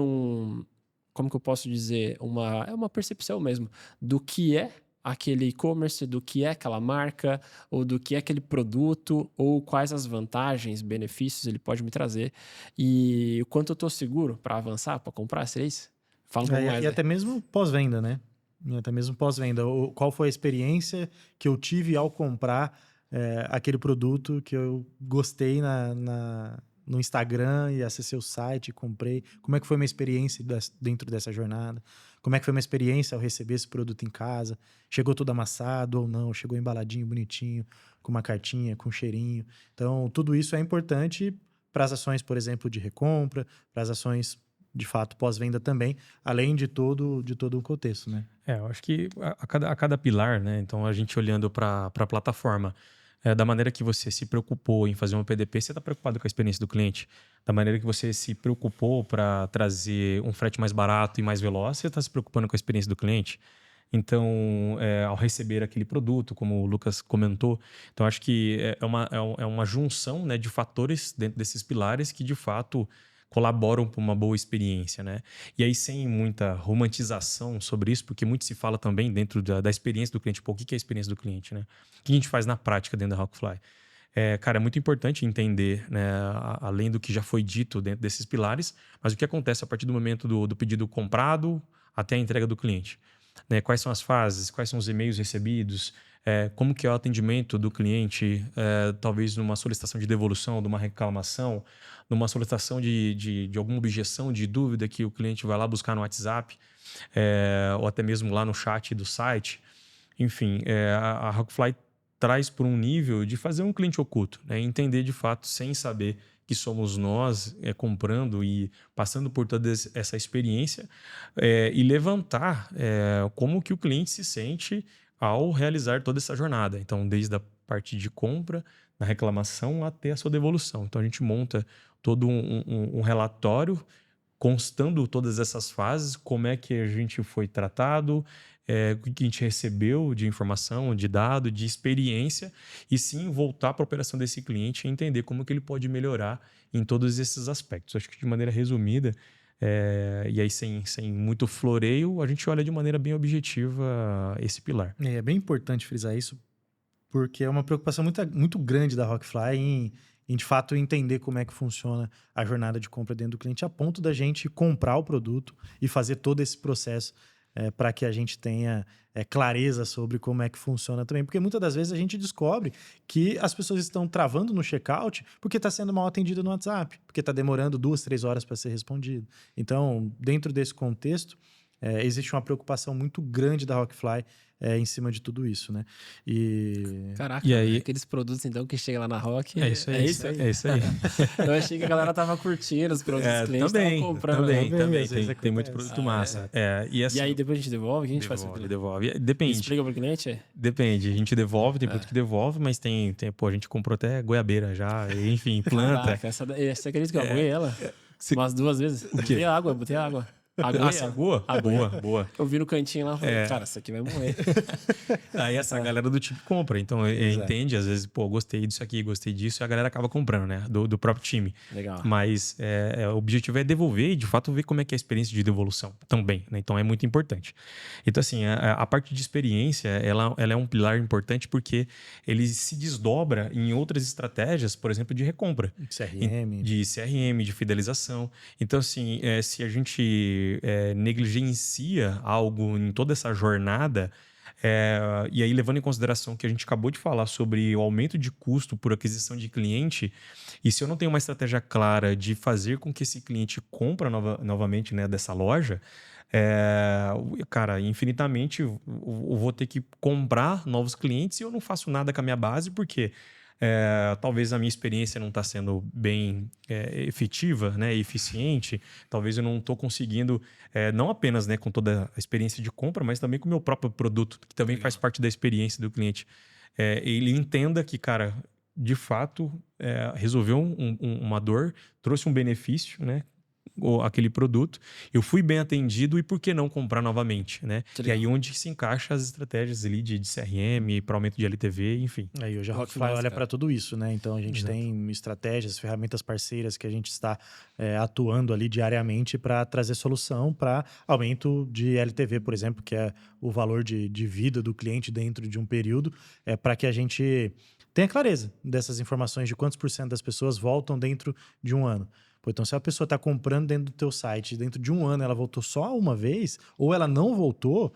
como que eu posso dizer, uma percepção mesmo do que é aquele e-commerce, do que é aquela marca, ou do que é aquele produto, ou quais as vantagens, benefícios ele pode me trazer, e o quanto eu estou seguro para avançar, para comprar, seria isso? Fala um pouco mais. E até mesmo pós-venda, né? E até mesmo pós-venda. Qual foi a experiência que eu tive ao comprar aquele produto que eu gostei no Instagram e acessei o site e comprei. Como é que foi minha experiência dentro dessa jornada? Como é que foi minha experiência ao receber esse produto em casa? Chegou tudo amassado ou não? Chegou embaladinho, bonitinho, com uma cartinha, com um cheirinho. Então, tudo isso é importante para as ações, por exemplo, de recompra, para as ações, de fato, pós-venda também, além de todo o contexto, né? Eu acho que a cada pilar, né? Então, a gente olhando para a plataforma, da maneira que você se preocupou em fazer um PDP, você está preocupado com a experiência do cliente. Da maneira que você se preocupou para trazer um frete mais barato e mais veloz, você está se preocupando com a experiência do cliente. Então, ao receber aquele produto, como o Lucas comentou, então acho que é uma junção, né, de fatores dentro desses pilares que, de fato, colaboram para uma boa experiência, né? E aí, sem muita romantização sobre isso, porque muito se fala também dentro da experiência do cliente. Pô, o que é a experiência do cliente, né? O que a gente faz na prática dentro da Rockfly? Cara, é muito importante entender, né, além do que já foi dito dentro desses pilares, mas o que acontece a partir do momento do pedido comprado até a entrega do cliente. Né? Quais são as fases, quais são os e-mails recebidos, como que é o atendimento do cliente, talvez numa solicitação de devolução, de uma reclamação, numa solicitação de alguma objeção, de dúvida que o cliente vai lá buscar no WhatsApp, ou até mesmo lá no chat do site. Enfim, a Rockfly traz por um nível de fazer um cliente oculto, né? Entender de fato, sem saber que somos nós comprando e passando por toda essa experiência e levantar como que o cliente se sente ao realizar toda essa jornada. Então, desde a parte de compra, na reclamação, até a sua devolução. Então, a gente monta todo um relatório constando todas essas fases, como é que a gente foi tratado, o que a gente recebeu de informação, de dado, de experiência, e sim voltar para a operação desse cliente e entender como que ele pode melhorar em todos esses aspectos. Acho que de maneira resumida, e aí sem muito floreio, a gente olha de maneira bem objetiva esse pilar. É bem importante frisar isso, porque é uma preocupação muito grande da Rockfly em de fato entender como é que funciona a jornada de compra dentro do cliente, a ponto da gente comprar o produto e fazer todo esse processo para que a gente tenha clareza sobre como é que funciona também. Porque muitas das vezes a gente descobre que as pessoas estão travando no checkout porque está sendo mal atendido no WhatsApp, porque está demorando 2, 3 horas para ser respondido. Então, dentro desse contexto, existe uma preocupação muito grande da Rockfly em cima de tudo isso, né? Caraca, e aí, aqueles produtos então que chegam lá na Rock. É isso aí. Eu achei que a galera tava curtindo os produtos dos clientes, também, tava comprando. Também. Tem muito produto massa. E aí depois a gente devolve? O que a gente faz? Devolve. Depende. Explica pro cliente? Depende. A gente devolve, tem produto que devolve, mas pô, a gente comprou até goiabeira já, enfim, planta. Caraca, essa acredita que eu aguei ela? Umas 2 vezes. Botei água. A Agua? Boa. Eu vi no cantinho lá e falei, cara, isso aqui vai morrer. Aí essa galera do time compra. Então, entende? Às vezes, pô, gostei disso aqui, gostei disso. E a galera acaba comprando, né? Do próprio time. Legal. Mas o objetivo é devolver e, de fato, ver como é que é a experiência de devolução também, né? Então, é muito importante. Então, assim, a parte de experiência, ela é um pilar importante porque ele se desdobra em outras estratégias, por exemplo, de recompra. CRM. De CRM, de fidelização. Então, assim, se a gente negligencia algo em toda essa jornada, e aí levando em consideração que a gente acabou de falar sobre o aumento de custo por aquisição de cliente, e se eu não tenho uma estratégia clara de fazer com que esse cliente compra novamente, né, dessa loja, cara, infinitamente eu vou ter que comprar novos clientes e eu não faço nada com a minha base, porque talvez a minha experiência não está sendo bem efetiva, né, eficiente. Talvez eu não estou conseguindo, não apenas, né, com toda a experiência de compra, mas também com o meu próprio produto, que também faz parte da experiência do cliente. Ele entenda que, cara, de fato, resolveu uma dor, trouxe um benefício, né, aquele produto, eu fui bem atendido e por que não comprar novamente, né? E aí onde se encaixa as estratégias ali de CRM, para aumento de LTV, enfim. Aí hoje a Rockfly olha para tudo isso, né? Então a gente tem estratégias, ferramentas parceiras que a gente está atuando ali diariamente para trazer solução para aumento de LTV, por exemplo, que é o valor de vida do cliente dentro de um período, para que a gente tenha clareza dessas informações de quantos % das pessoas voltam dentro de um ano. Então, se a pessoa está comprando dentro do teu site, dentro de um ano ela voltou só uma vez, ou ela não voltou,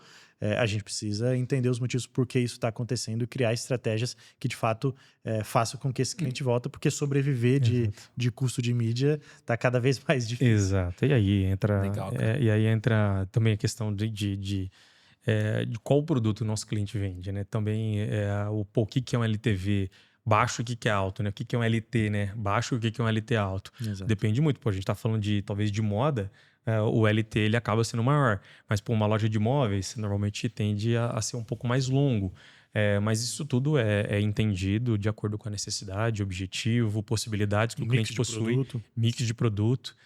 a gente precisa entender os motivos por que isso está acontecendo e criar estratégias que, de fato, façam com que esse cliente volte, porque sobreviver de custo de mídia está cada vez mais difícil. Exato. E aí entra, Legal, entra também a questão de qual produto o nosso cliente vende, né? Também o que é um LTV baixo, o que é alto, né? O que é um LT, né? Baixo, o que é um LT alto. Exato. Depende muito. Pô, a gente tá falando talvez de moda, o LT ele acaba sendo maior. Mas por uma loja de imóveis, normalmente tende a ser um pouco mais longo. Mas isso tudo é entendido de acordo com a necessidade, objetivo, possibilidades que o cliente possui, mix de produto,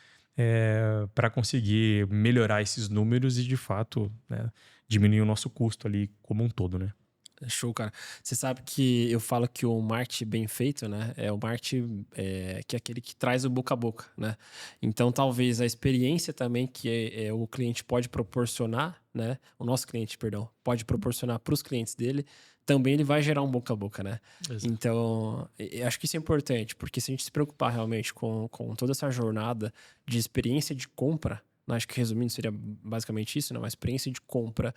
para conseguir melhorar esses números e, de fato, né, diminuir o nosso custo ali como um todo, né? Show, cara. Você sabe que eu falo que o marketing bem feito, né? É o marketing que é aquele que traz o boca a boca, né? Então, talvez a experiência também que o cliente pode proporcionar, né? O nosso cliente, perdão, pode proporcionar para os clientes dele, também ele vai gerar um boca a boca, né? Exato. Então, eu acho que isso é importante, porque se a gente se preocupar realmente com toda essa jornada de experiência de compra, né? Acho que resumindo seria basicamente isso, né? Uma experiência de compra,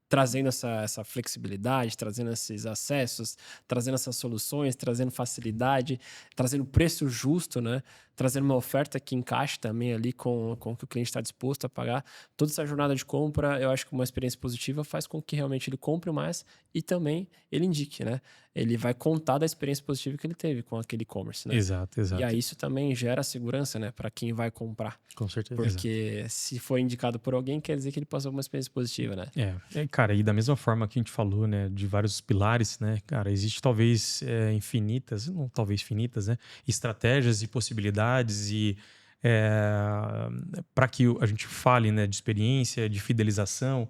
trazendo essa flexibilidade, trazendo esses acessos, trazendo essas soluções, trazendo facilidade, trazendo preço justo, né? Trazendo uma oferta que encaixe também ali com o que o cliente está disposto a pagar. Toda essa jornada de compra, eu acho que uma experiência positiva faz com que realmente ele compre mais e também ele indique, né? Ele vai contar da experiência positiva que ele teve com aquele e-commerce, né? Exato. E aí isso também gera segurança, né? Para quem vai comprar. Com certeza. Porque se foi indicado por alguém, quer dizer que ele passou uma experiência positiva, né? Cara, e da mesma forma que a gente falou, né? De vários pilares, né? Cara, existe talvez infinitas, não talvez finitas, né? Estratégias e possibilidades e para que a gente fale, né, de experiência, de fidelização.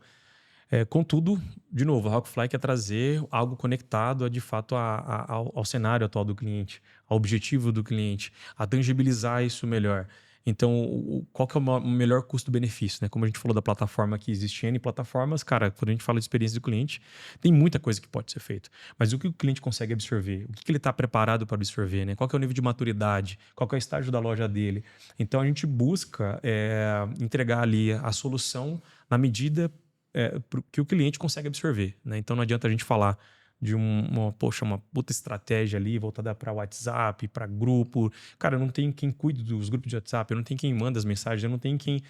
Contudo, de novo, a Rockfly quer trazer algo conectado de fato ao cenário atual do cliente, ao objetivo do cliente, a tangibilizar isso melhor. Então, qual que é o melhor custo-benefício, né? Como a gente falou da plataforma que existe N plataformas, cara, quando a gente fala de experiência do cliente, tem muita coisa que pode ser feita. Mas o que o cliente consegue absorver? O que ele está preparado para absorver, né? Qual que é o nível de maturidade? Qual que é o estágio da loja dele? Então, a gente busca entregar ali a solução na medida que o cliente consegue absorver, né? Então, não adianta a gente falar de uma puta estratégia ali voltada para WhatsApp, para grupo. Cara, não tem quem cuide dos grupos de WhatsApp, eu não tenho quem manda as mensagens, eu não tenho quem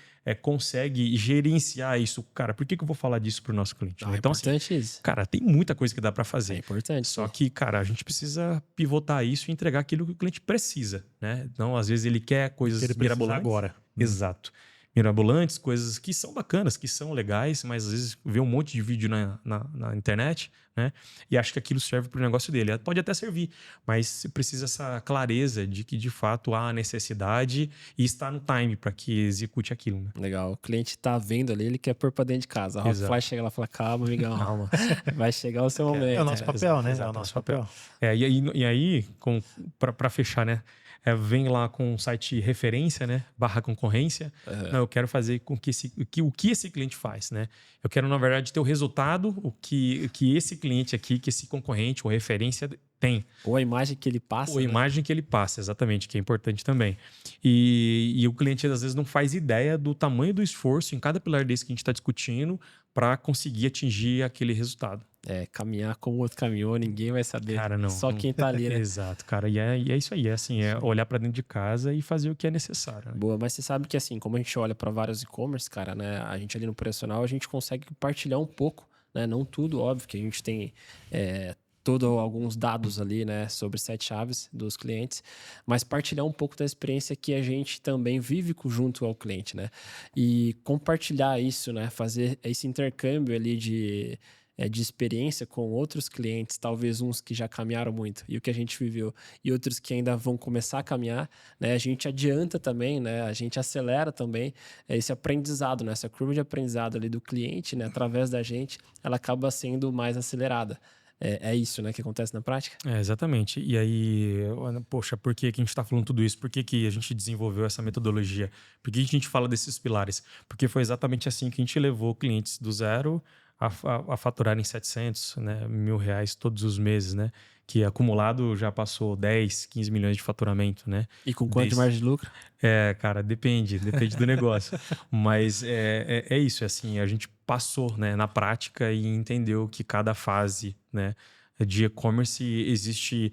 consegue gerenciar isso. Cara, por que eu vou falar disso para o nosso cliente? É importante assim, isso. Cara, tem muita coisa que dá para fazer. É importante. Só que, cara, a gente precisa pivotar isso e entregar aquilo que o cliente precisa, né? Então, às vezes, ele quer coisas mirabolantes. Agora. Exato. mirabolantes, coisas que são bacanas, que são legais, mas às vezes vê um monte de vídeo na internet, né? E acha que aquilo serve para o negócio dele. Pode até servir, mas você precisa essa clareza de que de fato há necessidade e está no time para que execute aquilo, né? Legal. O cliente tá vendo ali, ele quer pôr pra dentro de casa. A Rockfly chega lá e fala, calma, amigão. Calma. Vai chegar o seu momento. É o nosso papel, né? É o nosso papel. E aí para fechar, né? Vem lá com um site referência, né? / concorrência. Não, eu quero fazer com que o que esse cliente faz, né? Eu quero, na verdade, ter o resultado, o que esse cliente aqui, que esse concorrente ou referência tem. Ou a imagem que ele passa. Ou a imagem que ele passa, exatamente, que é importante também. E o cliente, às vezes, não faz ideia do tamanho do esforço em cada pilar desse que a gente está discutindo para conseguir atingir aquele resultado. Caminhar como o outro caminhou, ninguém vai saber. Cara, não. Só quem tá ali, né? Exato, cara. E é isso aí. É olhar para dentro de casa e fazer o que é necessário. Né? Boa, mas você sabe que assim, como a gente olha para vários e-commerce, cara, né? A gente ali no operacional, a gente consegue partilhar um pouco, né? Não tudo, óbvio, que a gente tem alguns dados ali, né? Sobre 7 chaves dos clientes, mas partilhar um pouco da experiência que a gente também vive junto ao cliente, né? E compartilhar isso, né? Fazer esse intercâmbio ali de experiência com outros clientes, talvez uns que já caminharam muito e o que a gente viveu, e outros que ainda vão começar a caminhar, né? A gente adianta também, né? A gente acelera também esse aprendizado, né? Essa curva de aprendizado ali do cliente, né? Através da gente, ela acaba sendo mais acelerada. É isso, né, que acontece na prática? Exatamente. E aí, poxa, por que a gente está falando tudo isso? Por que a gente desenvolveu essa metodologia? Por que a gente fala desses pilares? Porque foi exatamente assim que a gente levou clientes do zero a faturarem 700, né, R$1.000 todos os meses, né? Que acumulado já passou 10, 15 milhões de faturamento, né? E com quanto de margem de lucro? Cara, depende do negócio. Mas é isso, assim, a gente passou, né, na prática e entendeu que cada fase, né, de e-commerce existe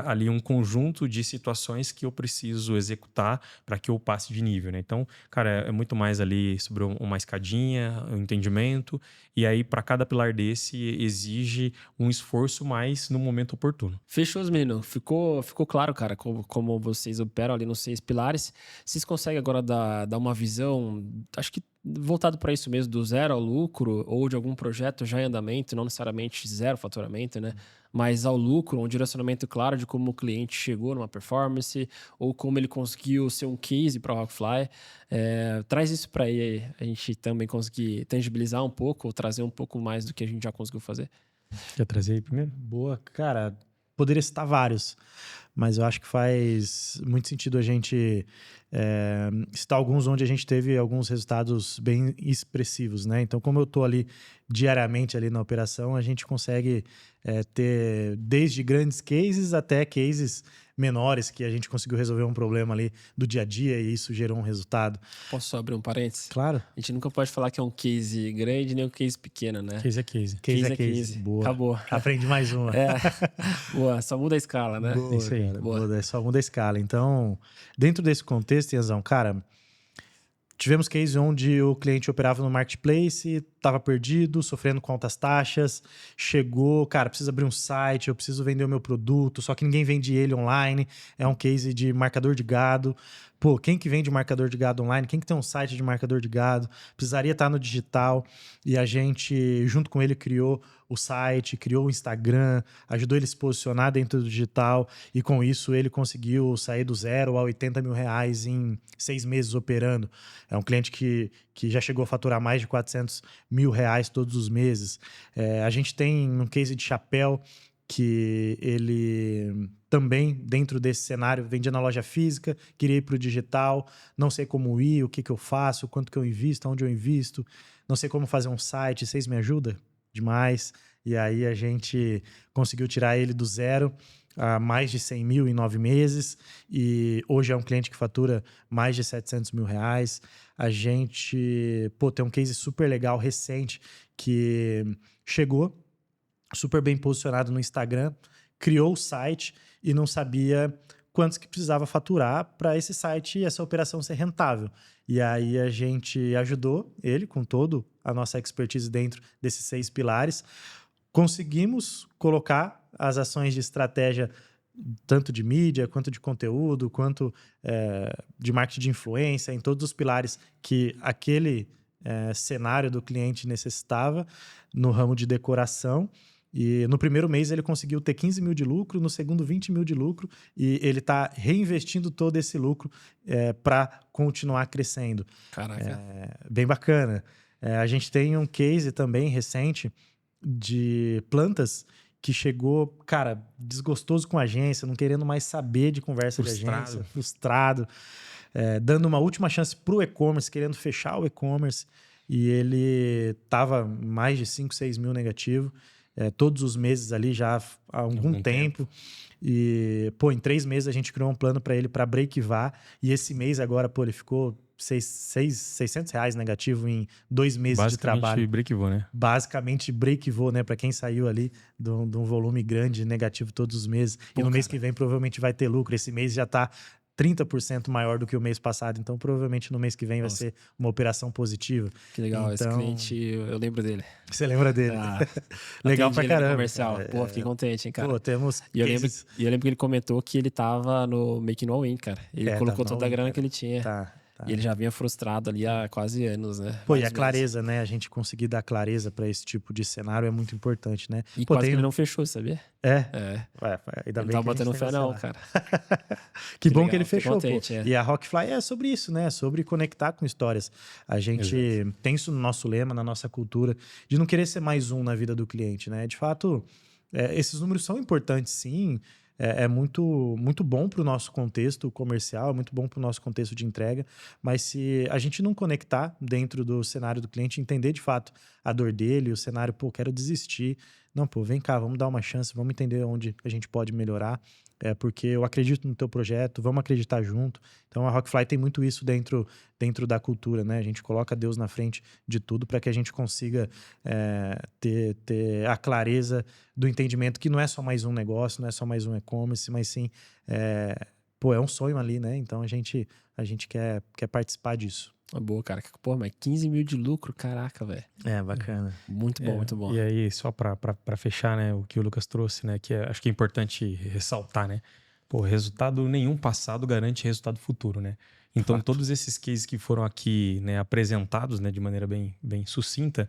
ali um conjunto de situações que eu preciso executar para que eu passe de nível, né? Então, cara, é muito mais ali sobre uma escadinha, um entendimento, e aí para cada pilar desse exige um esforço mais no momento oportuno. Fechou, menino. Ficou claro, cara, como vocês operam ali nos 6 pilares. Vocês conseguem agora dar uma visão, acho que voltado para isso mesmo, do zero ao lucro ou de algum projeto já em andamento, não necessariamente zero faturamento, né? Mas ao lucro, um direcionamento claro de como o cliente chegou numa performance ou como ele conseguiu ser um case para a Rockfly. Traz isso para aí, a gente também conseguir tangibilizar um pouco ou trazer um pouco mais do que a gente já conseguiu fazer. Quer trazer aí primeiro? Boa, cara. Poderia citar vários, mas eu acho que faz muito sentido a gente citar alguns onde a gente teve alguns resultados bem expressivos, né? Então, como eu estou ali diariamente ali na operação, a gente consegue ter desde grandes cases até cases menores que a gente conseguiu resolver um problema ali do dia a dia e isso gerou um resultado. Posso só abrir um parênteses? Claro. A gente nunca pode falar que é um case grande nem um case pequeno, né? Case é case. Case é case. Boa. Acabou. Aprendi mais uma. Boa, só muda a escala, né? Boa, isso aí. Cara, boa. Só muda a escala. Então, dentro desse contexto, Ianzão, cara, tivemos case onde o cliente operava no marketplace, estava perdido, sofrendo com altas taxas, chegou, cara, preciso abrir um site, eu preciso vender o meu produto, só que ninguém vende ele online, é um case de marcador de gado. Pô, quem que vende marcador de gado online? Quem que tem um site de marcador de gado? Precisaria estar no digital. E a gente, junto com ele, criou o site, criou o Instagram, ajudou ele a se posicionar dentro do digital. E com isso, ele conseguiu sair do zero a R$80 mil em 6 meses operando. É um cliente que já chegou a faturar mais de R$400 mil todos os meses. A gente tem um case de chapéu que ele também, dentro desse cenário, vendia na loja física, queria ir para o digital, não sei como ir, o que eu faço, quanto que eu invisto, onde eu invisto, não sei como fazer um site, vocês me ajudam? Demais. E aí a gente conseguiu tirar ele do zero a mais de 100 mil em 9 meses e hoje é um cliente que fatura mais de R$700 mil. A gente, tem um case super legal, recente, que chegou super bem posicionado no Instagram, criou o site e não sabia quantos que precisava faturar para esse site e essa operação ser rentável. E aí a gente ajudou ele com toda a nossa expertise dentro desses 6 pilares. Conseguimos colocar as ações de estratégia tanto de mídia, quanto de conteúdo, quanto de marketing de influência, em todos os pilares que aquele cenário do cliente necessitava no ramo de decoração. E no primeiro mês ele conseguiu ter 15 mil de lucro, no segundo 20 mil de lucro, e ele está reinvestindo todo esse lucro para continuar crescendo. Caraca. Bem bacana. A gente tem um case também recente de plantas que chegou, cara, desgostoso com a agência, não querendo mais saber de conversa de agência, frustrado, dando uma última chance para o e-commerce, querendo fechar o e-commerce, e ele tava mais de 5, 6 mil negativo, todos os meses ali já há algum tempo. E, pô, em 3 meses a gente criou um plano para ele para break-even, e esse mês agora, pô, ele ficou R$600 negativo em 2 meses de trabalho. Basicamente break-even, né? Para quem saiu ali de um volume grande negativo todos os meses. Pô, e no mês que vem provavelmente vai ter lucro. Esse mês já tá 30% maior do que o mês passado. Então, provavelmente no mês que vem vai ser uma operação positiva. Que legal. Esse cliente, eu lembro dele. Você lembra dele? Legal pra caramba. Comercial. Pô, fiquei contente, hein, cara. Pô, temos... E eu lembro que ele comentou que ele tava no Make No Win, cara. Ele colocou toda a grana que ele tinha. E ele já vinha frustrado ali há quase anos, né? Pô, e a clareza, né? A gente conseguir dar clareza para esse tipo de cenário é muito importante, né? E quase que ele não fechou, sabia? Ainda bem ele tava botando fé não, cara. Que bom legal, que ele fechou, contente, pô. E a Rockfly é sobre isso, né? Sobre conectar com histórias. A gente tem isso no nosso lema, na nossa cultura, de não querer ser mais um na vida do cliente, né? De fato, esses números são importantes, sim. É muito, muito bom para o nosso contexto comercial, é muito bom para o nosso contexto de entrega, mas se a gente não conectar dentro do cenário do cliente, entender de fato a dor dele, o cenário, pô, quero desistir. Não, pô, vem cá, vamos dar uma chance, vamos entender onde a gente pode melhorar, porque eu acredito no teu projeto, vamos acreditar junto. Então a Rockfly tem muito isso dentro da cultura, né? A gente coloca Deus na frente de tudo para que a gente consiga ter a clareza do entendimento que não é só mais um negócio, não é só mais um e-commerce, mas sim, é um sonho ali, né? Então a gente quer participar disso. Boa, cara. Pô, mas 15 mil de lucro, caraca, velho. Bacana. Muito bom, muito bom. E aí, só pra fechar, né, o que o Lucas trouxe, né, que acho que é importante ressaltar, né? Pô, resultado nenhum passado garante resultado futuro, né? Então, todos esses cases que foram aqui, né, apresentados, né, de maneira bem sucinta,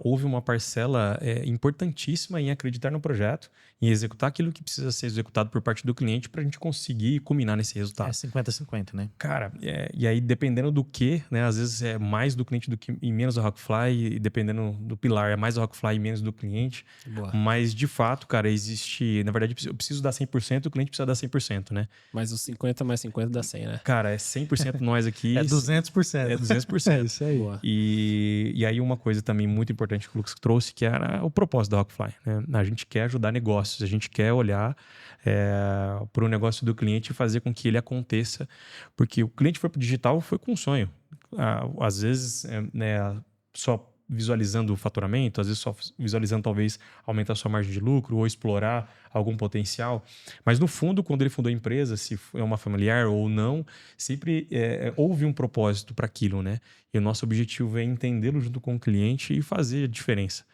houve uma parcela importantíssima em acreditar no projeto, em executar aquilo que precisa ser executado por parte do cliente para a gente conseguir culminar nesse resultado. 50-50, né? Cara, e aí dependendo do que, né? Às vezes é mais do cliente e menos do Rockfly, e dependendo do pilar é mais do Rockfly e menos do cliente. Boa. Mas de fato, cara, existe... Na verdade, eu preciso dar 100%, o cliente precisa dar 100%, né? Mas os 50 mais 50 dá 100, né? Cara, é 100% nós aqui. É 200%. É 200%. Isso aí. Boa. E aí uma coisa também muito importante que o Lucas trouxe, que era o propósito da Rockfly, né? A gente quer ajudar negócios, a gente quer olhar para o negócio do cliente e fazer com que ele aconteça, porque o cliente foi para o digital, foi com um sonho. Às vezes, só visualizando o faturamento, às vezes só visualizando talvez aumentar a sua margem de lucro ou explorar algum potencial. Mas no fundo, quando ele fundou a empresa, se é uma familiar ou não, sempre houve um propósito para aquilo, né? E o nosso objetivo é entendê-lo junto com o cliente e fazer a diferença.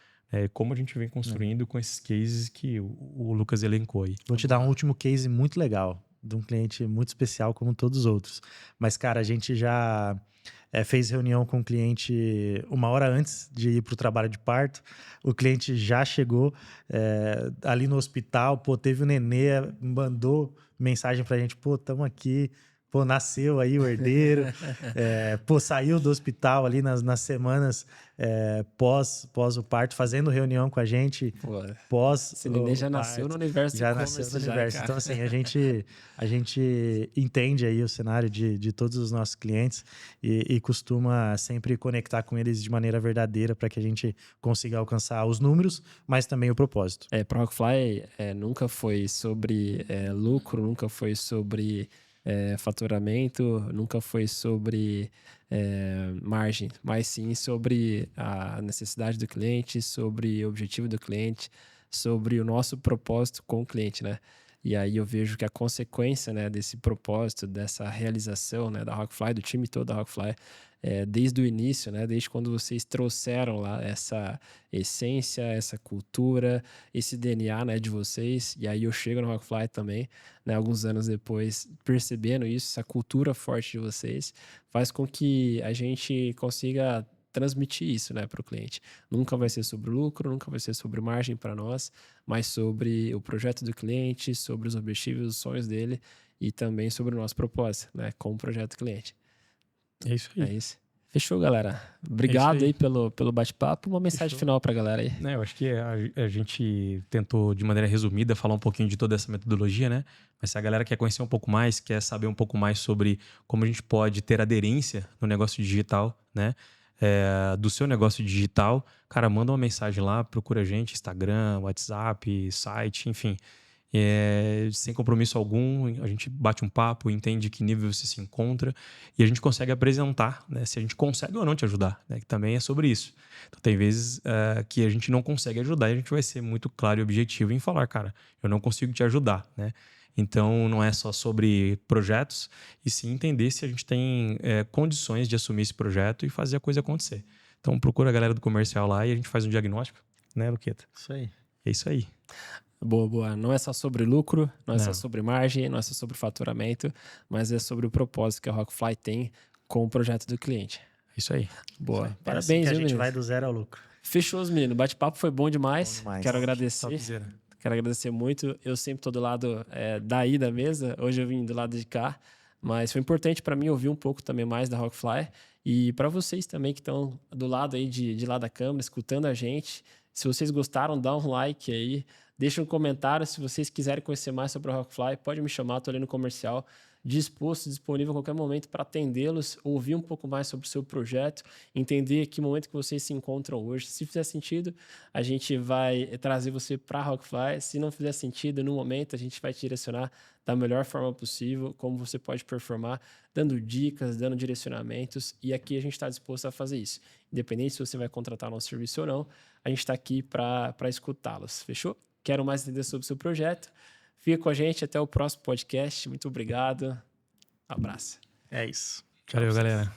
Como a gente vem construindo com esses cases que o Lucas elencou aí. Vou te dar um último case muito legal, de um cliente muito especial como todos os outros. Mas, cara, a gente já fez reunião com o cliente 1 hora antes de ir para o trabalho de parto. O cliente já chegou ali no hospital, pô, teve o nenê, mandou mensagem para a gente, pô, estamos aqui. Pô, nasceu aí o herdeiro, saiu do hospital ali nas semanas pós o parto, fazendo reunião com a gente. Pô, esse neném já nasceu no universo. Já nasceu no universo. Então, assim, a gente entende aí o cenário de todos os nossos clientes e costuma sempre conectar com eles de maneira verdadeira para que a gente consiga alcançar os números, mas também o propósito. Para a Rockfly nunca foi sobre lucro, nunca foi sobre... faturamento, nunca foi sobre margem, mas sim sobre a necessidade do cliente, sobre o objetivo do cliente, sobre o nosso propósito com o cliente, né? E aí eu vejo que a consequência, né, desse propósito, dessa realização, né, da Rockfly, do time todo da Rockfly, desde o início, né, desde quando vocês trouxeram lá essa essência, essa cultura, esse DNA, né, de vocês, e aí eu chego no Rockfly também, né, alguns anos depois, percebendo isso, essa cultura forte de vocês, faz com que a gente consiga transmitir isso, né, para o cliente. Nunca vai ser sobre lucro, nunca vai ser sobre margem para nós, mas sobre o projeto do cliente, sobre os objetivos, os sonhos dele e também sobre o nosso propósito, né, com o projeto do cliente. É isso aí. É isso. Fechou, galera. Obrigado aí pelo bate-papo. Uma mensagem final pra galera aí. Eu acho que a gente tentou, de maneira resumida, falar um pouquinho de toda essa metodologia, né? Mas se a galera quer conhecer um pouco mais, quer saber um pouco mais sobre como a gente pode ter aderência no negócio digital, né? Do seu negócio digital, cara, manda uma mensagem lá, procura a gente, Instagram, WhatsApp, site, enfim. Sem compromisso algum, a gente bate um papo, entende que nível você se encontra e a gente consegue apresentar, né, se a gente consegue ou não te ajudar, né, que também é sobre isso. Então tem vezes que a gente não consegue ajudar e a gente vai ser muito claro e objetivo em falar, cara, eu não consigo te ajudar, né? Então não é só sobre projetos e sim entender se a gente tem condições de assumir esse projeto e fazer a coisa acontecer. Então procura a galera do comercial lá e a gente faz um diagnóstico, né, Luqueta? Isso aí. É isso aí. Boa, boa. Não é só sobre lucro, não é só sobre margem, não é só sobre faturamento, mas é sobre o propósito que a Rockfly tem com o projeto do cliente. Isso aí. Boa. Isso aí. Parabéns, assim que a gente menino. vai do zero ao lucro. Fechou, os meninos. Bate-papo foi bom demais. Bom demais. Quero agradecer. Topzera. Quero agradecer muito. Eu sempre estou do lado daí da mesa. Hoje eu vim do lado de cá. Mas foi importante para mim ouvir um pouco também mais da Rockfly. E para vocês também que estão do lado aí de lá da câmera, escutando a gente. Se vocês gostaram, dá um like aí. Deixa um comentário. Se vocês quiserem conhecer mais sobre a Rockfly, pode me chamar. Estou ali no comercial. Disponível a qualquer momento para atendê-los, ouvir um pouco mais sobre o seu projeto, entender que momento que vocês se encontram hoje. Se fizer sentido, a gente vai trazer você para a Rockfly. Se não fizer sentido, no momento, a gente vai te direcionar da melhor forma possível, como você pode performar, dando dicas, dando direcionamentos. E aqui a gente está disposto a fazer isso. Independente se você vai contratar nosso serviço ou não, a gente está aqui para escutá-los. Fechou? Quero mais entender sobre o seu projeto? Fica com a gente até o próximo podcast. Muito obrigado. Abraço. É isso. Valeu, galera.